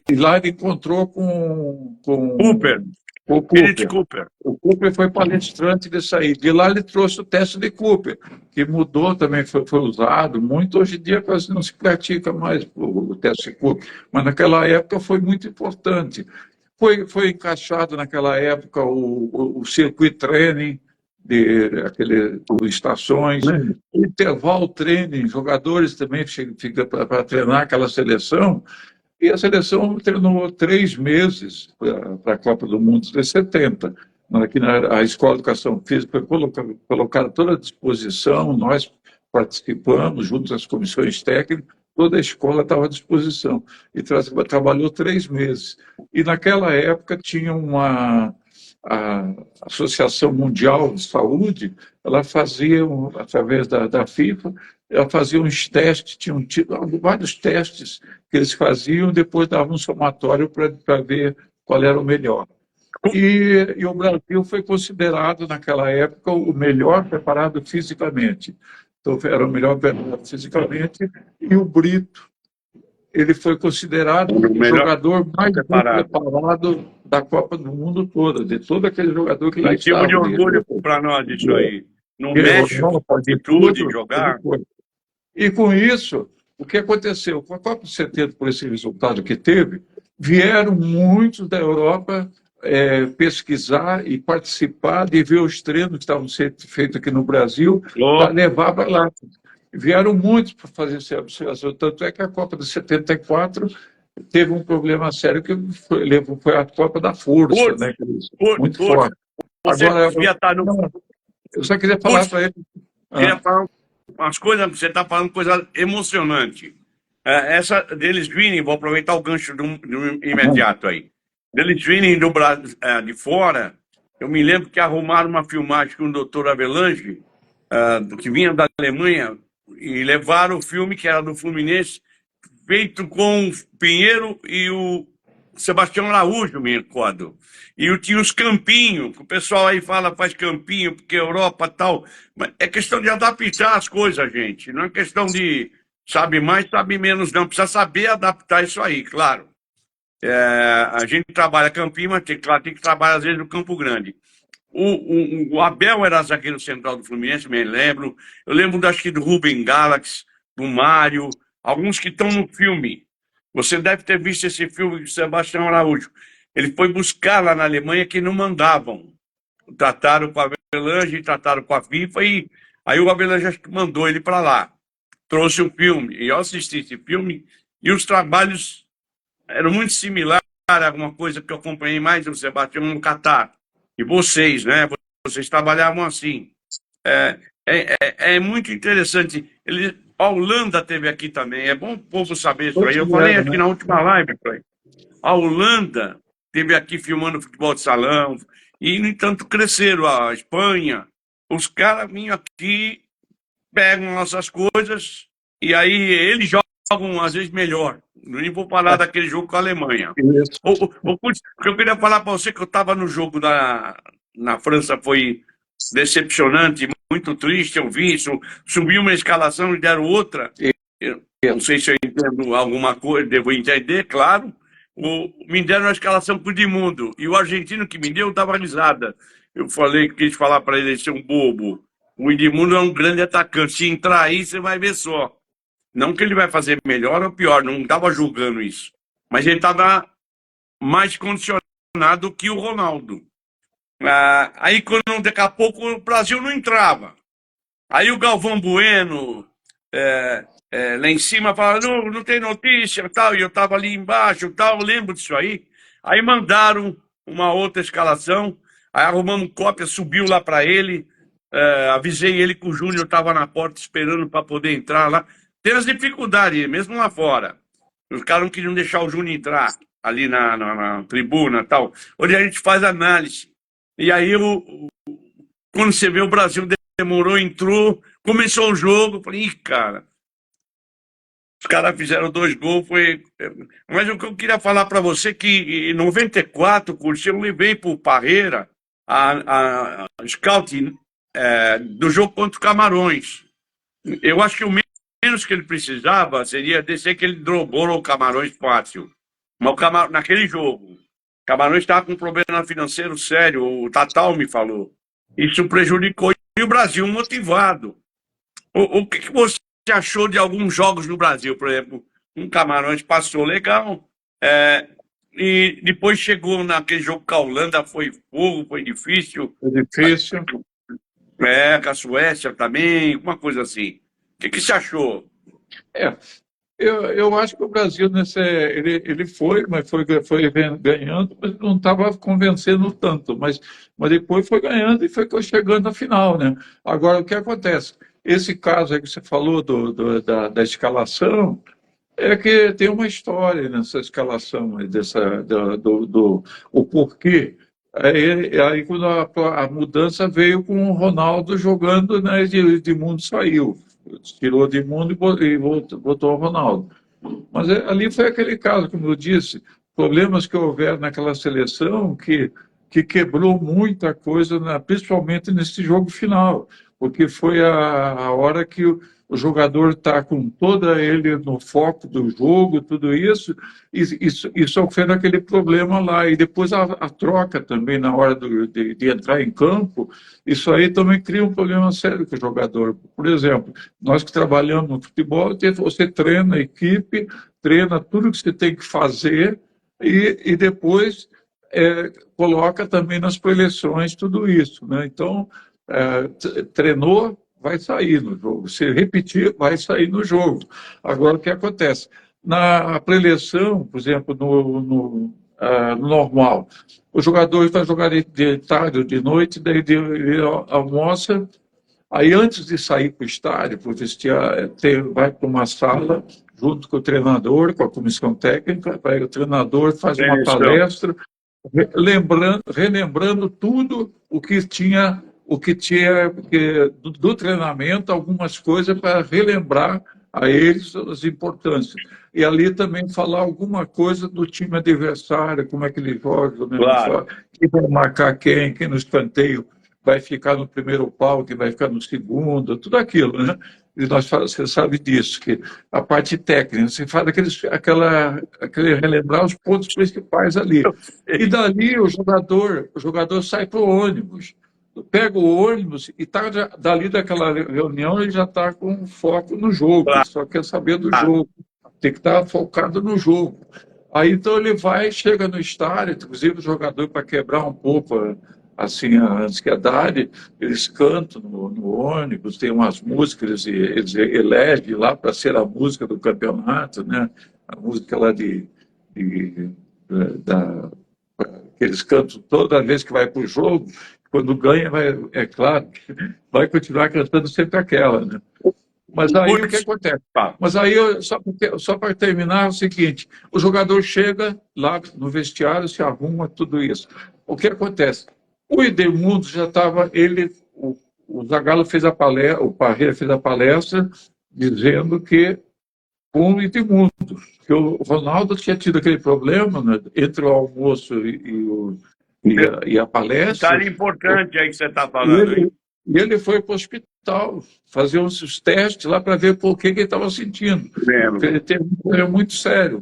E lá ele encontrou com Cooper. O Cooper. O Cooper foi palestrante disso aí. De lá ele trouxe o teste de Cooper, que mudou também, foi usado muito. Hoje em dia quase não se pratica mais o teste de Cooper, mas naquela época foi muito importante. Foi encaixado naquela época o circuit training, estações, intervalo training, jogadores também ficam para treinar aquela seleção. E a seleção treinou 3 meses para a Copa do Mundo de 70. Aqui a Escola de Educação Física foi colocada toda à disposição, nós participamos, junto às comissões técnicas, toda a escola estava à disposição. E trabalhou 3 meses. E naquela época tinha a Associação Mundial de Saúde, ela fazia, através da FIFA, ela fazia uns testes, tinham vários testes que eles faziam, depois davam um somatório para ver qual era o melhor. E o Brasil foi considerado, naquela época, o melhor preparado fisicamente. Então, era o melhor preparado fisicamente, e o Brito, ele foi considerado o jogador mais preparado da Copa do Mundo toda, de todo aquele jogador que lá estava. Motivo de orgulho para nós isso aí. No México, de tudo, de jogar. E com isso, o que aconteceu? Com a Copa de 70, por esse resultado que teve, vieram muitos da Europa pesquisar e participar de ver os treinos que estavam sendo feitos aqui no Brasil para levar para lá. Vieram muitos para fazer essa observação. Tanto é que a Copa de 74 teve um problema sério que foi a Copa da Força, né? Muito forte. Agora, eu só queria falar para ele. Queria falar umas coisas, você está falando coisa emocionante. Essa deles virem, vou aproveitar o gancho do imediato aí. Deles virem do Brasil, de fora, eu me lembro que arrumaram uma filmagem com o doutor Avelange, que vinha da Alemanha, e levaram o filme que era do Fluminense, feito com o Pinheiro e o Sebastião Araújo, me recordo. E tinha os campinhos, que o pessoal aí faz campinho, porque Europa tal. Mas é questão de adaptar as coisas, gente. Não é questão de sabe mais, sabe menos, não. Precisa saber adaptar isso aí, claro. A gente trabalha campinho, mas tem que trabalhar às vezes no Campo Grande. O Abel era zagueiro central do Fluminense, me lembro. Eu lembro, acho que do Rubem Galax, do Mário, alguns que estão no filme. Você deve ter visto esse filme de Sebastião Araújo. Ele foi buscar lá na Alemanha que não mandavam. Trataram com a Avelange, trataram com a FIFA, e aí o Avelange acho que mandou ele para lá. Trouxe o filme. E eu assisti esse filme, e os trabalhos eram muito similares a alguma coisa que eu acompanhei mais do Sebastião no Catar. E vocês, né? Vocês trabalhavam assim. É muito interessante. A Holanda teve aqui também. É bom o povo saber isso aí. Eu falei aqui na última live. A Holanda teve aqui filmando futebol de salão. E, no entanto, cresceram. A Espanha. Os caras vinham aqui, pegam nossas coisas, e aí eles jogam, às vezes, melhor. Nem vou falar daquele jogo com a Alemanha. O que eu queria falar para você, que eu estava no jogo na França, foi decepcionante, muito triste. Eu vi isso, subiu uma escalação e deram outra. Eu não sei se eu entendo alguma coisa, devo entender, claro. Me deram a escalação para o Edmundo, e o argentino que me deu dava risada. Eu quis falar para ele ser um bobo. O Edmundo é um grande atacante, se entrar aí você vai ver só. Não que ele vai fazer melhor ou pior, não estava julgando isso. Mas ele estava mais condicionado que o Ronaldo. Aí, quando daqui a pouco o Brasil não entrava. Aí o Galvão Bueno, lá em cima, falava, não tem notícia, tal, e eu estava ali embaixo, tal, eu lembro disso aí. Aí mandaram uma outra escalação, aí arrumamos cópia, subiu lá para ele, avisei ele que o Júnior estava na porta esperando para poder entrar lá. Tem as dificuldades, mesmo lá fora. Os caras não queriam deixar o Júnior entrar ali na tribuna e tal. Onde a gente faz análise. E aí, quando você vê o Brasil demorou, entrou, começou o jogo, eu falei, cara, os caras fizeram 2 gols, foi... Mas o que eu queria falar para você é que em 94, Curso, eu levei para o Parreira a scouting do jogo contra o Camarões. Eu acho que o menos que ele precisava seria descer que ele drogou o Camarões fácil. Mas naquele jogo, o Camarões estava com um problema financeiro sério, o Tatal me falou. Isso prejudicou e o Brasil motivado. O que você achou de alguns jogos no Brasil? Por exemplo, um Camarões passou legal, e depois chegou naquele jogo com a Holanda, foi fogo, foi difícil. Foi difícil. Com a Suécia também, uma coisa assim. O que você achou? Eu acho que o Brasil ele foi, mas foi ganhando, mas não estava convencendo tanto. Mas depois foi ganhando e foi chegando à final, né? Agora, o que acontece? Esse caso aí que você falou da escalação, é que tem uma história nessa escalação, aí o porquê. Aí quando a mudança veio com o Ronaldo jogando, né, de mundo saiu. Tirou de mundo e botou o Ronaldo. Mas ali foi aquele caso, como eu disse, problemas que houveram naquela seleção que quebrou muita coisa, principalmente nesse jogo final, porque foi a hora que o jogador está com toda ele no foco do jogo, tudo isso, e sofrendo aquele problema lá. E depois a troca também, na hora de entrar em campo, isso aí também cria um problema sério com o jogador. Por exemplo, nós que trabalhamos no futebol, você treina a equipe, treina tudo que você tem que fazer e depois coloca também nas preleções tudo isso, né? Então, treinou, vai sair no jogo. Se repetir, vai sair no jogo. Agora, o que acontece? Na preleção, por exemplo, no normal, o jogador vai jogar de tarde ou de noite, daí ele almoça. Aí, antes de sair para o estádio, para o vestiário, vai para uma sala, junto com o treinador, com a comissão técnica, vai o treinador faz uma palestra, relembrando tudo o que tinha do treinamento, algumas coisas para relembrar a eles as importâncias. E ali também falar alguma coisa do time adversário, como é que ele joga, né? Claro. Quem vai marcar quem no escanteio vai ficar no primeiro pau, quem vai ficar no segundo, tudo aquilo, né? E você sabe disso, que a parte técnica, você faz aquele relembrar os pontos principais ali. E dali o jogador sai para o ônibus, pega o ônibus e dali daquela reunião ele já está com foco no jogo, Claro. só quer saber do jogo, tem que estar focado no jogo. Aí então ele chega no estádio, inclusive o jogador para quebrar um pouco assim a ansiedade, eles cantam no ônibus, tem umas músicas, eles elegem lá para ser a música do campeonato, né? A música lá da, que eles cantam toda vez que vai para o jogo, quando ganha, é claro, vai continuar cantando sempre aquela, né? Mas aí o que acontece? Mas aí, só para terminar, é o seguinte: o jogador chega lá no vestiário, se arruma, tudo isso. O que acontece? O Edmundo já estava, o Zagallo fez a palestra, o Parreira fez a palestra, dizendo que com o Edmundo, que o Ronaldo tinha tido aquele problema, né, entre o almoço e a palestra. Detalhe importante aí que você está falando. E ele foi para o hospital fazer os testes lá para ver por que ele estava sentindo. Ele teve um problema muito sério.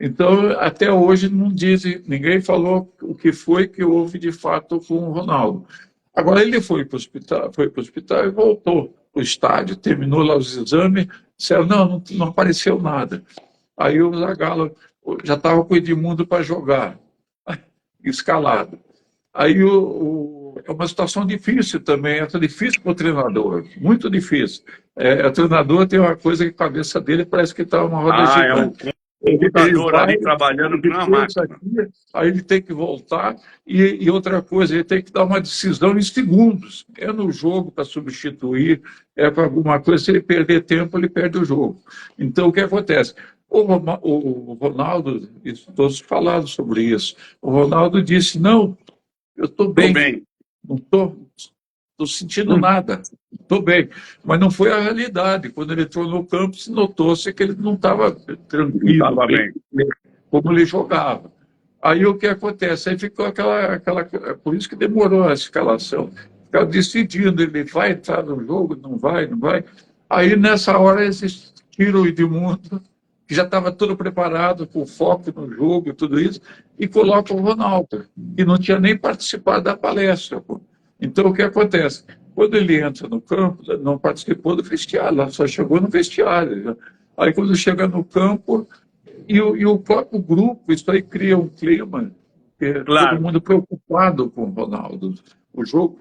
Então, até hoje, não dizem, ninguém falou o que foi que houve de fato com o Ronaldo. Agora, ele foi para o hospital e voltou para o estádio, terminou lá os exames, disseram, não apareceu nada. Aí o Zagallo já estava com o Edmundo para jogar, escalado. Aí é uma situação difícil também, é difícil para o treinador, muito difícil. O treinador tem uma coisa que a cabeça dele parece que está uma roda gigante. É um computador ali trabalhando com uma máquina. Aí ele tem que voltar e outra coisa, ele tem que dar uma decisão em segundos. É no jogo para substituir, é para alguma coisa, se ele perder tempo, ele perde o jogo. Então, o que acontece? O Ronaldo, todos falaram sobre isso, o Ronaldo disse, não, eu estou bem, não estou sentindo nada, estou bem. Mas não foi a realidade. Quando ele entrou no campo, se notou-se que ele não estava tranquilo, bem, como ele jogava. Aí o que acontece? Aí ficou aquela. Por isso que demorou a escalação. Ficava decidindo, ele vai entrar no jogo, não vai. Aí nessa hora eles tiram o Edmundo, que já estava tudo preparado, com foco no jogo e tudo isso, e colocam o Ronaldo, que não tinha nem participado da palestra. Então, o que acontece? Quando ele entra no campo, não participou do vestiário, só chegou no vestiário. Aí, quando chega no campo, e o próprio grupo, isso aí cria um clima, todo mundo preocupado com o Ronaldo. O jogo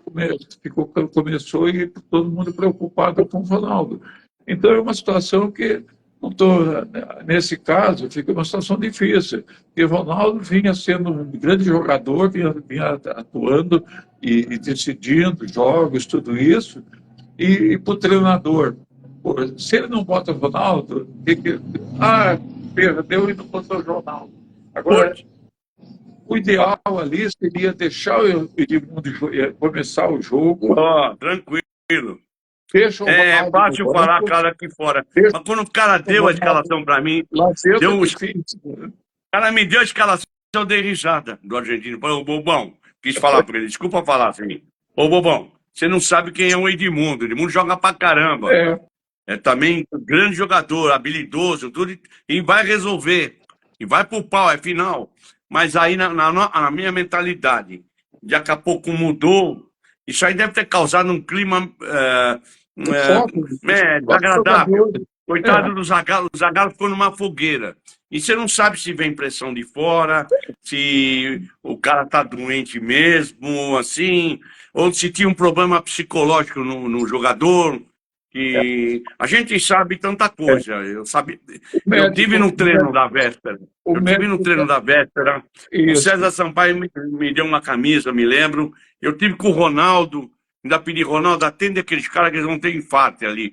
começou e todo mundo preocupado com o Ronaldo. Então, é uma situação que Não tô, nesse caso, fica uma situação difícil, porque o Ronaldo vinha sendo um grande jogador, vinha atuando e decidindo jogos, tudo isso, e para o treinador. Pô, se ele não bota o Ronaldo, perdeu e não botou o Ronaldo. Agora, Putz, o ideal ali seria deixar o Edmundo começar o jogo, ó, tranquilo. deixa o É Ronaldo no fácil falar, banco, cara, aqui fora. deixa Mas quando o cara o deu a Ronaldo escalação pra mim, lá dentro, é deu, o difícil, né? cara me deu a escalação, eu dei risada do argentino. Falei, ô, bobão, quis falar pra ele, desculpa falar assim. Ô, bobão, você não sabe quem é o Edmundo. Edmundo joga pra caramba. É, É também um grande jogador, habilidoso, tudo, e vai resolver. E vai pro pau, é final. Mas aí, na minha mentalidade, daqui a pouco mudou. Isso aí deve ter causado um clima o foco dos próprios desagradável. jogadores. É, Coitado do Zagallo, o Zagallo ficou numa fogueira. E você não sabe se vem pressão de fora, se o cara tá doente mesmo, assim, ou se tinha um problema psicológico no jogador. Que a gente sabe tanta é. coisa. O Eu tive médico, no treino da véspera. o Eu tive no médico, treino da véspera. O isso. César Sampaio me deu uma camisa, me lembro. Eu tive com o Ronaldo, ainda pedi, Ronaldo, atende aqueles caras que eles vão ter infarto ali,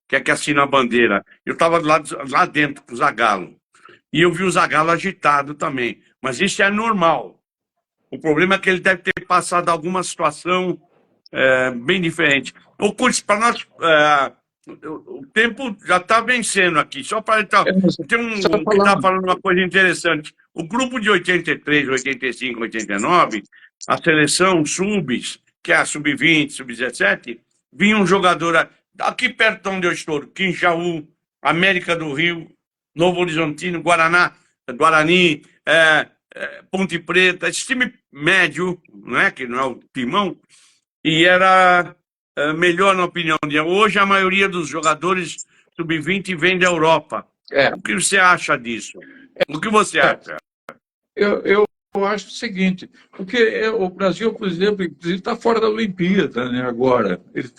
que é que assina a bandeira. Eu estava lá dentro com o Zagallo. E eu vi o Zagallo agitado também. Mas isso é normal. O problema é que ele deve ter passado alguma situação bem diferente. O curso, para nós, o tempo já está vencendo aqui. Só para É, tem só um que está falar, falando uma coisa interessante. O grupo de 83, 85, 89, a seleção subs, que é a sub-20, sub-17, vinha um jogador aqui perto de onde eu estou, Quinchaú, América do Rio, Novo Horizontino, Guarani, Ponte Preta, esse time médio, não é? Que não é o timão, e era melhor na opinião dele. Hoje a maioria dos jogadores sub-20 vem da Europa. é, O que você acha disso? O que você é, acha? eu acho o seguinte, porque o Brasil, por exemplo, inclusive está fora da Olimpíada, né, agora. Ele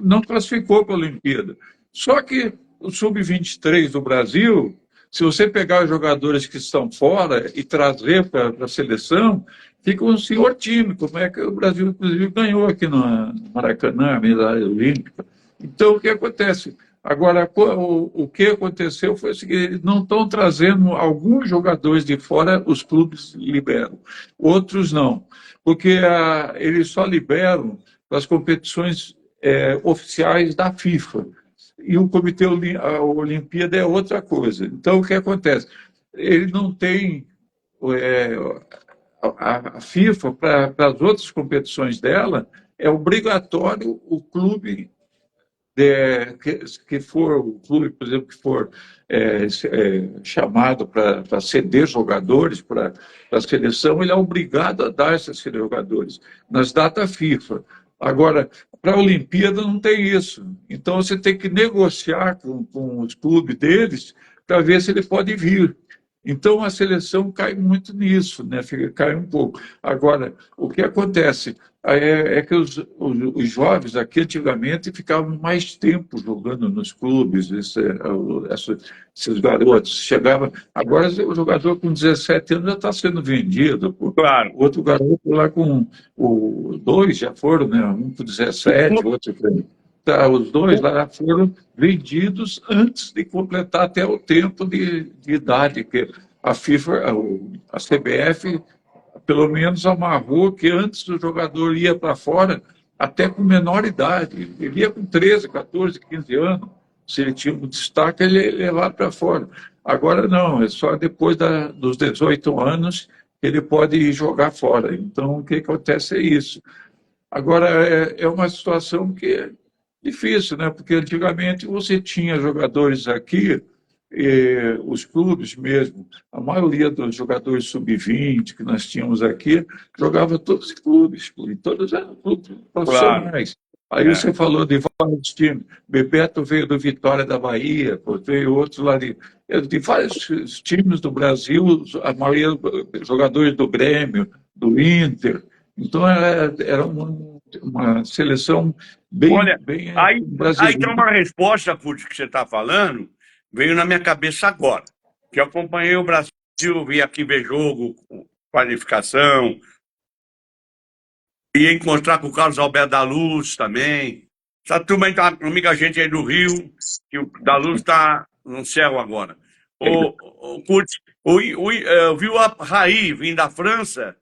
não classificou para a Olimpíada. Só que o Sub-23 do Brasil, se você pegar os jogadores que estão fora e trazer para a seleção, fica um senhor time, como é que o Brasil, inclusive, ganhou aqui no Maracanã, a medalha olímpica. Então, o que acontece? Agora, o que aconteceu foi o seguinte: eles não estão trazendo alguns jogadores de fora, os clubes liberam, outros não, porque eles só liberam para as competições oficiais da FIFA. E o Comitê a Olimpíada é outra coisa. Então, o que acontece? Ele não tem é, a FIFA, para as outras competições dela, é obrigatório o clube que for o clube, por exemplo, que for chamado para ceder jogadores para a seleção, ele é obrigado a dar esses jogadores nas datas FIFA. Agora, para a Olimpíada não tem isso. Então você tem que negociar com os clubes deles para ver se ele pode vir. Então a seleção cai muito nisso, né? Cai um pouco. Agora, o que acontece é que os jovens aqui antigamente ficavam mais tempo jogando nos clubes, esses garotos. Agora o jogador com 17 anos já está sendo vendido. Claro. O outro garoto lá com dois já foram, né? Um com 17, outro com. Tá, os dois lá foram vendidos antes de completar até o tempo de idade, que a FIFA, a CBF, pelo menos amarrou que antes o jogador ia para fora até com menor idade. Ele ia com 13, 14, 15 anos. Se ele tinha um destaque, ele ia levar para fora. Agora não, é só depois dos 18 anos que ele pode ir jogar fora. Então, o que acontece é isso. Agora, é uma situação que é difícil, né? Porque antigamente você tinha jogadores aqui, os clubes mesmo, a maioria dos jogadores sub-20 que nós tínhamos aqui, jogava todos em clubes, e todos eram clubes Claro. profissionais. Aí você falou de vários times. Bebeto veio do Vitória da Bahia, veio outros lá de vários times do Brasil, a maioria jogadores do Grêmio, do Inter. Então era uma seleção bem, Olha, bem aí tem brasileira. uma resposta, Curtis, que você está falando, veio na minha cabeça agora, que eu acompanhei o Brasil, vim aqui ver jogo, qualificação, ia encontrar com o Carlos Alberto da Luz também. Essa turma aí tá amiga gente aí do Rio, que o da Luz está no céu agora. O Curtis, viu a Raí vindo da França,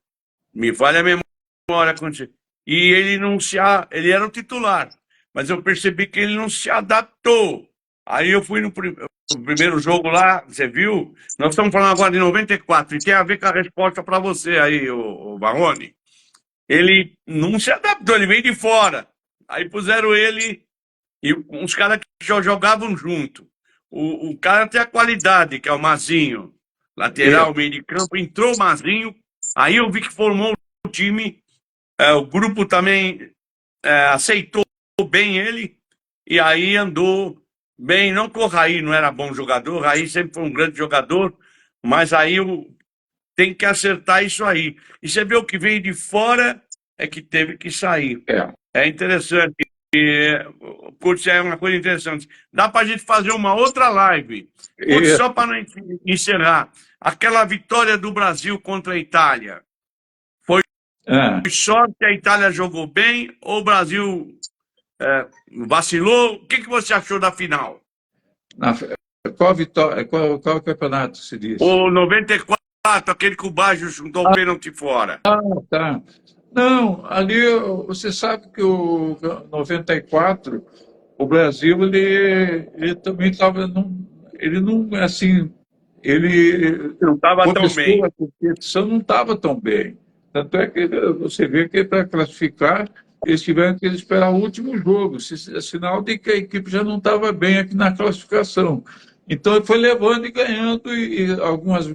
me falha a memória, e ele não se, ele era o titular, mas eu percebi que ele não se adaptou. Aí eu fui no primeiro jogo lá, você viu? Nós estamos falando agora de 94, e tem a ver com a resposta para você aí, o Baroni. Ele não se adaptou, ele veio de fora. Aí puseram ele e uns caras que já jogavam junto. O cara tem a qualidade, que é o Mazinho, lateral, meio de campo, entrou o Mazinho, aí eu vi que formou o time, o grupo também aceitou bem ele, e aí andou bem. Não que o Raí não era bom jogador, o Raí sempre foi um grande jogador, mas aí tem que acertar isso aí. E você vê o que veio de fora é que teve que sair. É interessante. Curtis, é uma coisa interessante. Dá para a gente fazer uma outra live. Curtis, só para encerrar. Aquela vitória do Brasil contra a Itália. Foi sorte que a Itália jogou bem ou o Brasil vacilou? O que você achou da final? Qual vitória? Qual campeonato se diz? O 94, aquele que o Baggio juntou o pênalti fora. Tá. Não, ali você sabe que o 94, o Brasil, ele também estava, ele não, assim, ele não estava tão bem. A competição não estava tão bem. Tanto é que você vê que para classificar, eles tiveram que esperar o último jogo, sinal de que a equipe já não estava bem aqui na classificação. Então, ele foi levando e ganhando, e algumas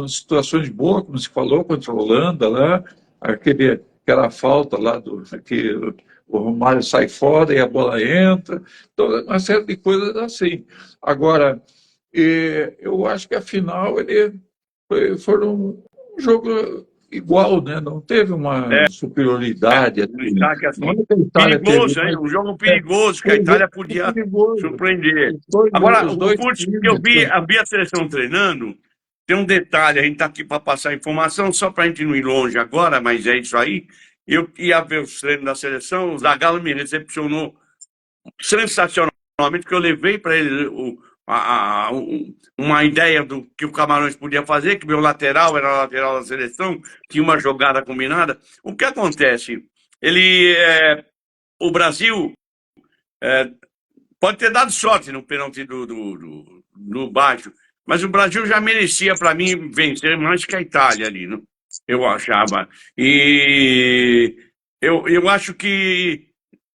situações boas, como se falou, contra a Holanda, lá, aquela falta lá, que o Romário sai fora e a bola entra, toda uma série de coisas assim. Agora, eu acho que a final foram um jogo igual, né? Não teve uma superioridade. Perigoso, hein? Um jogo perigoso, que a Itália podia surpreender. Agora, o Curtis, que eu vi a seleção treinando, tem um detalhe, a gente está aqui para passar informação, só para a gente não ir longe agora, mas é isso aí. Eu ia ver os treinos da seleção, o Zagallo me recepcionou sensacionalmente, porque eu levei para ele uma ideia do que o Camarões podia fazer, que meu lateral era a lateral da seleção, tinha uma jogada combinada. O que acontece? O Brasil pode ter dado sorte no pênalti do Baggio, mas o Brasil já merecia, para mim, vencer mais que a Itália ali, não? Eu achava. E eu acho que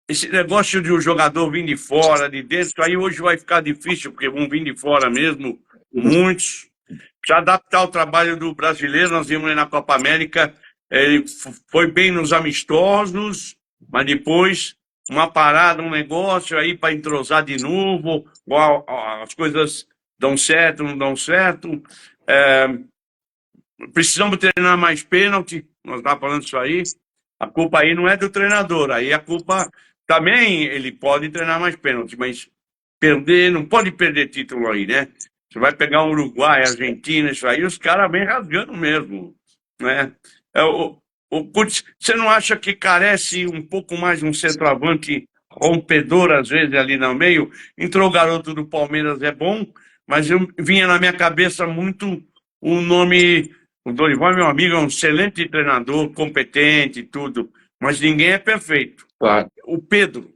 esse negócio de um jogador vir de fora, de dentro, aí hoje vai ficar difícil, porque vão vir de fora mesmo, muitos. Precisa adaptar o trabalho do brasileiro. Nós vimos aí na Copa América, ele foi bem nos amistosos, mas depois uma parada, um negócio aí para entrosar de novo, as coisas dão certo, não dão certo. Precisamos treinar mais pênalti, nós estávamos falando isso aí. A culpa aí não é do treinador, aí a culpa também, ele pode treinar mais pênalti, mas perder, não pode perder título aí, né? Você vai pegar o Uruguai, a Argentina, isso aí, os caras vêm rasgando mesmo, né? Curtis, você não acha que carece um pouco mais um centroavante rompedor, às vezes, ali no meio? Entrou o garoto do Palmeiras, é bom, mas vinha na minha cabeça muito o nome... O Dorival é meu amigo, é um excelente treinador, competente e tudo, mas ninguém é perfeito. Claro. O Pedro,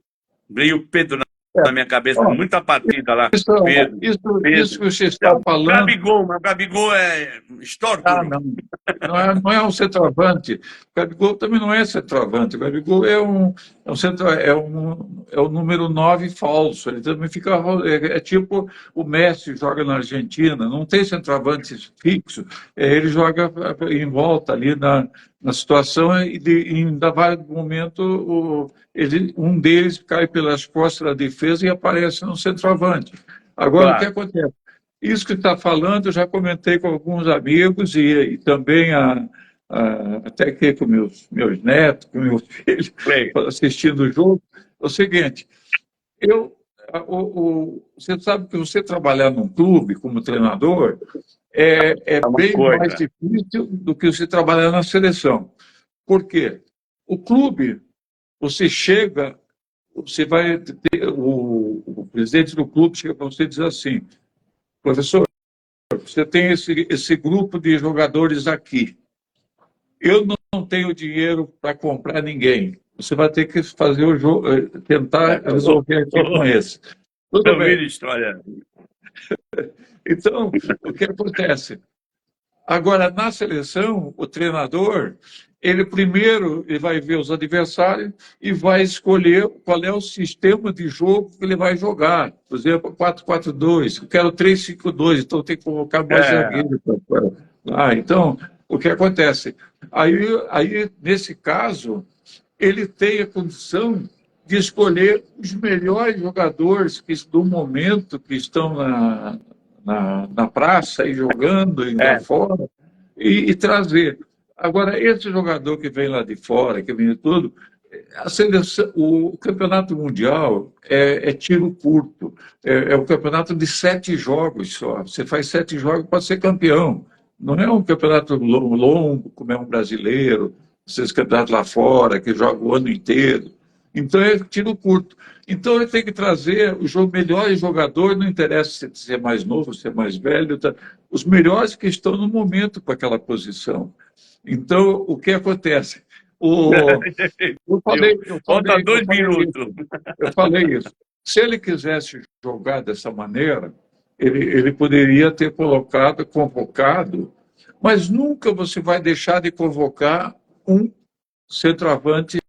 veio o Pedro na minha cabeça, muita partida lá. Pedro. Isso que você está falando... O Gabigol é histórico. Não é um centroavante. O Gabigol também não é centroavante. O Gabigol é o número 9 falso. Ele também fica... É tipo o Messi joga na Argentina. Não tem centroavante fixo. Ele joga em volta ali na situação e em vários momentos um deles cai pelas costas da defesa e aparece no centroavante. Agora, O que acontece? Isso que está falando, eu já comentei com alguns amigos e também até que com meus netos, com meu filho, assistindo o jogo. É o seguinte, você sabe que você trabalhar num clube como treinador é É uma bem mais coisa. difícil do que você trabalhar na seleção. Por quê? O clube, você chega, você vai ter, o presidente do clube chega para você e diz assim: professor, você tem esse grupo de jogadores aqui. Eu não tenho dinheiro para comprar ninguém. Você vai ter que fazer o jogo, tentar resolver aqui com esse. Tudo Eu vi a bem. história. Então, o que acontece? Agora, na seleção, o treinador, ele primeiro ele vai ver os adversários e vai escolher qual é o sistema de jogo que ele vai jogar. Por exemplo, 4-4-2, eu quero 3-5-2, então tem que colocar mais É, zagueiro. Então, o que acontece? Nesse caso, ele tem a condição de escolher os melhores jogadores do momento que estão na praça, aí jogando, indo lá é. fora, e trazer. Agora, esse jogador que vem lá de fora, que vem de tudo, a seleção, o campeonato mundial é tiro curto, é um campeonato de 7 jogos só. Você faz 7 jogos para ser campeão. Não é um campeonato longo, como é um brasileiro, esses campeonatos lá fora, que joga o ano inteiro. Então é tiro curto. Então ele tem que trazer os melhores jogadores, não interessa se é mais novo, se é mais velho, tá? Os melhores que estão no momento para aquela posição. Então, o que acontece? O, Falta 2 minutos. eu falei isso. Se ele quisesse jogar dessa maneira, ele poderia ter colocado, convocado, mas nunca você vai deixar de convocar um centroavante,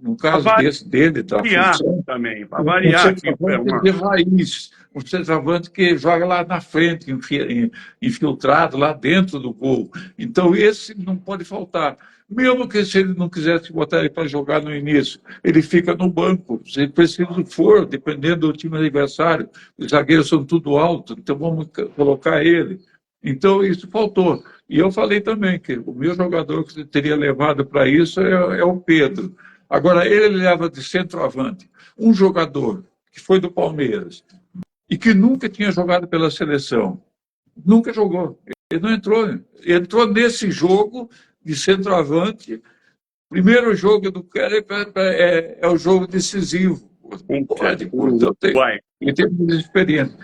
no caso Para dele, da variar função, também, para um variar aqui. centroavante de raiz, um centroavante que joga lá na frente, infiltrado lá dentro do gol. Então, esse não pode faltar. Mesmo que se ele não quisesse botar ele para jogar no início, ele fica no banco. Se preciso for, dependendo do time adversário, os zagueiros são tudo alto, então vamos colocar ele. Então, isso faltou. E eu falei também que o meu jogador que teria levado para isso é o Pedro. Agora, ele leva de centroavante um jogador que foi do Palmeiras e que nunca tinha jogado pela seleção. Nunca jogou. Ele não entrou. Ele entrou nesse jogo de centroavante. Primeiro jogo do cara é o jogo decisivo. Pode, então Vai. ele tem muita experiência.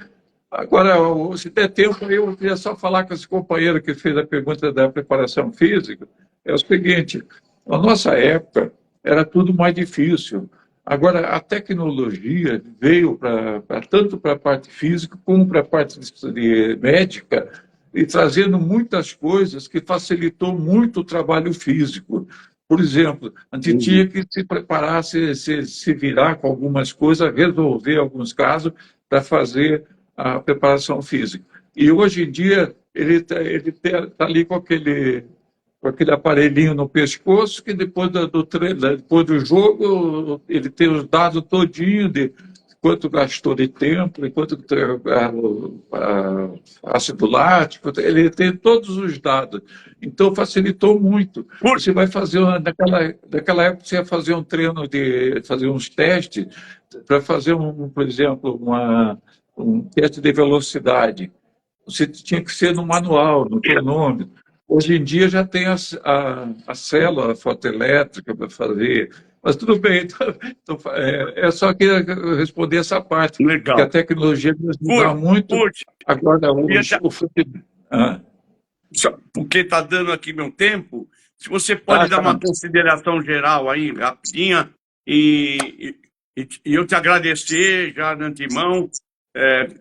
Agora, se der tempo, eu queria só falar com esse companheiro que fez a pergunta da preparação física. É o seguinte: na nossa época, era tudo mais difícil. Agora, a tecnologia veio tanto para a parte física como para a parte de médica, e trazendo muitas coisas que facilitou muito o trabalho físico. Por exemplo, a gente tinha que se preparar, se virar com algumas coisas, resolver alguns casos para fazer a preparação física. E hoje em dia ele tá ali com aquele aparelhinho no pescoço, que depois do treino, depois do jogo, ele tem os dados todinho de quanto gastou de tempo, de quanto ácido lático, ele tem todos os dados. Então, facilitou muito. Você vai fazer, naquela época, você ia fazer um treino, fazer uns testes, para fazer, por exemplo, um teste de velocidade. Você tinha que ser no manual, no cronômetro. Hoje em dia já tem a célula fotoelétrica para fazer. Mas tudo bem, só que responder essa parte, que a Legal. tecnologia nos ajuda muito. Curte. Agora, o futebol. Porque está dando aqui meu tempo, se você pode dar uma consideração geral aí, rapidinha, e eu te agradecer já de antemão.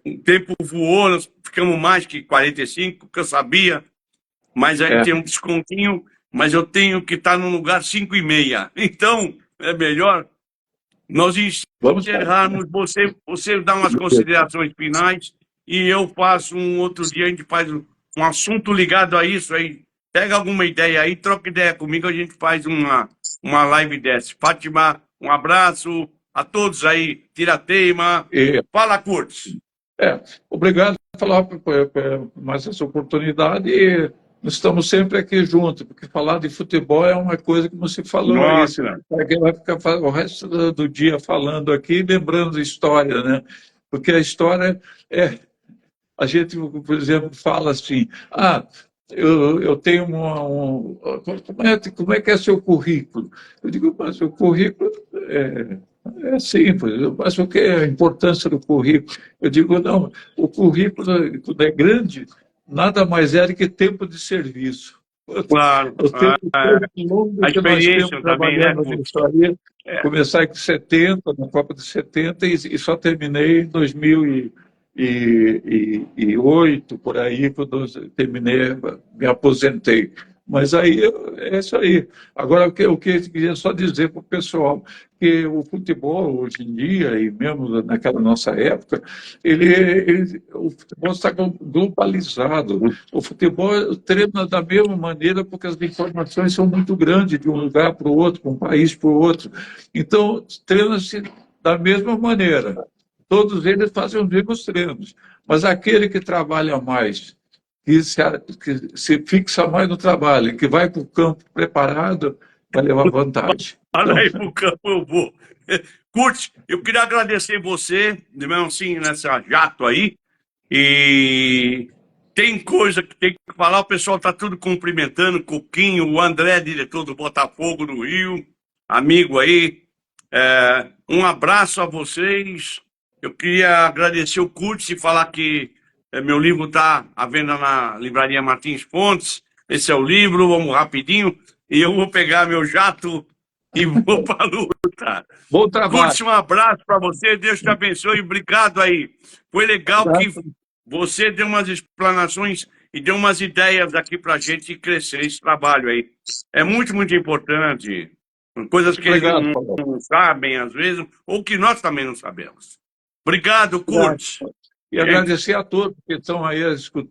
O tempo voou, nós ficamos mais que 45, que eu sabia, mas aí tem um descontinho, mas eu tenho que estar no lugar 5h30. Então, é melhor nós encerrarmos, você dá umas considerações finais e eu faço um outro dia, a gente faz um assunto ligado a isso aí. Pega alguma ideia aí, troca ideia comigo, a gente faz uma live dessa. Fátima, um abraço a todos aí, Tirateima. Fala, Curtis. Obrigado por falar por mais essa oportunidade. nós estamos sempre aqui juntos, porque falar de futebol é uma coisa que você falou aí. Você Nossa, vai ficar o resto do dia falando aqui, lembrando história, né? Porque a história é. A gente, por exemplo, fala assim: eu tenho como é que é seu currículo? Eu digo, mas o currículo é simples. Mas o que é a importância do currículo? Eu digo, não, o currículo, quando é grande, nada mais é do que tempo de serviço. claro. O tempo todo longo A que nós temos experiência também, né, trabalhando Curtis? nisso aí. É, Comecei em 70, na Copa de 70, e só terminei em 2008, por aí, quando eu terminei, me aposentei. Mas aí é isso aí. Agora, o que eu queria só dizer para o pessoal, que o futebol, hoje em dia, e mesmo naquela nossa época, o futebol está globalizado. O futebol treina da mesma maneira, porque as informações são muito grandes de um lugar para o outro, de um país para o outro. Então, treina-se da mesma maneira. Todos eles fazem os mesmos treinos. Mas aquele que trabalha mais, que se fixa mais no trabalho, que vai para o campo preparado, vai levar vantagem. olha Então, aí pro campo eu vou. Curtis, eu queria agradecer você, de mesmo assim, nessa jato aí. E tem coisa que tem que falar, o pessoal tá tudo cumprimentando, Coquinho, o André, diretor do Botafogo no Rio, amigo aí. Um abraço a vocês. Eu queria agradecer o Curtis e falar que meu livro está à venda na Livraria Martins Fontes. Esse é o livro, vamos rapidinho. E eu vou pegar meu jato e vou para a luta. bom trabalho. Curtis, um abraço para você, Deus te abençoe. Obrigado aí. Foi legal que você deu umas explanações e deu umas ideias aqui para a gente crescer esse trabalho aí. É muito, muito importante. Coisas que eles Obrigado, não, Paulo. não sabem, às vezes, ou que nós também não sabemos. Obrigado, Curtis. E agradecer a todos que estão aí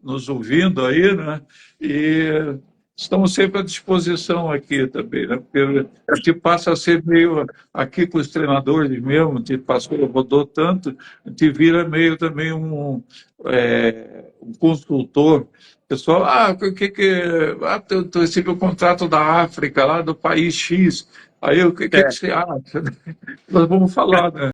nos ouvindo aí, né? E estamos sempre à disposição aqui também, né? Porque a gente passa a ser meio, aqui com os treinadores mesmo, a gente passou, rodou tanto, a gente vira meio também um consultor. Pessoal, eu recebi o contrato da África, lá do país X. Aí, o que você acha? Nós vamos falar, né?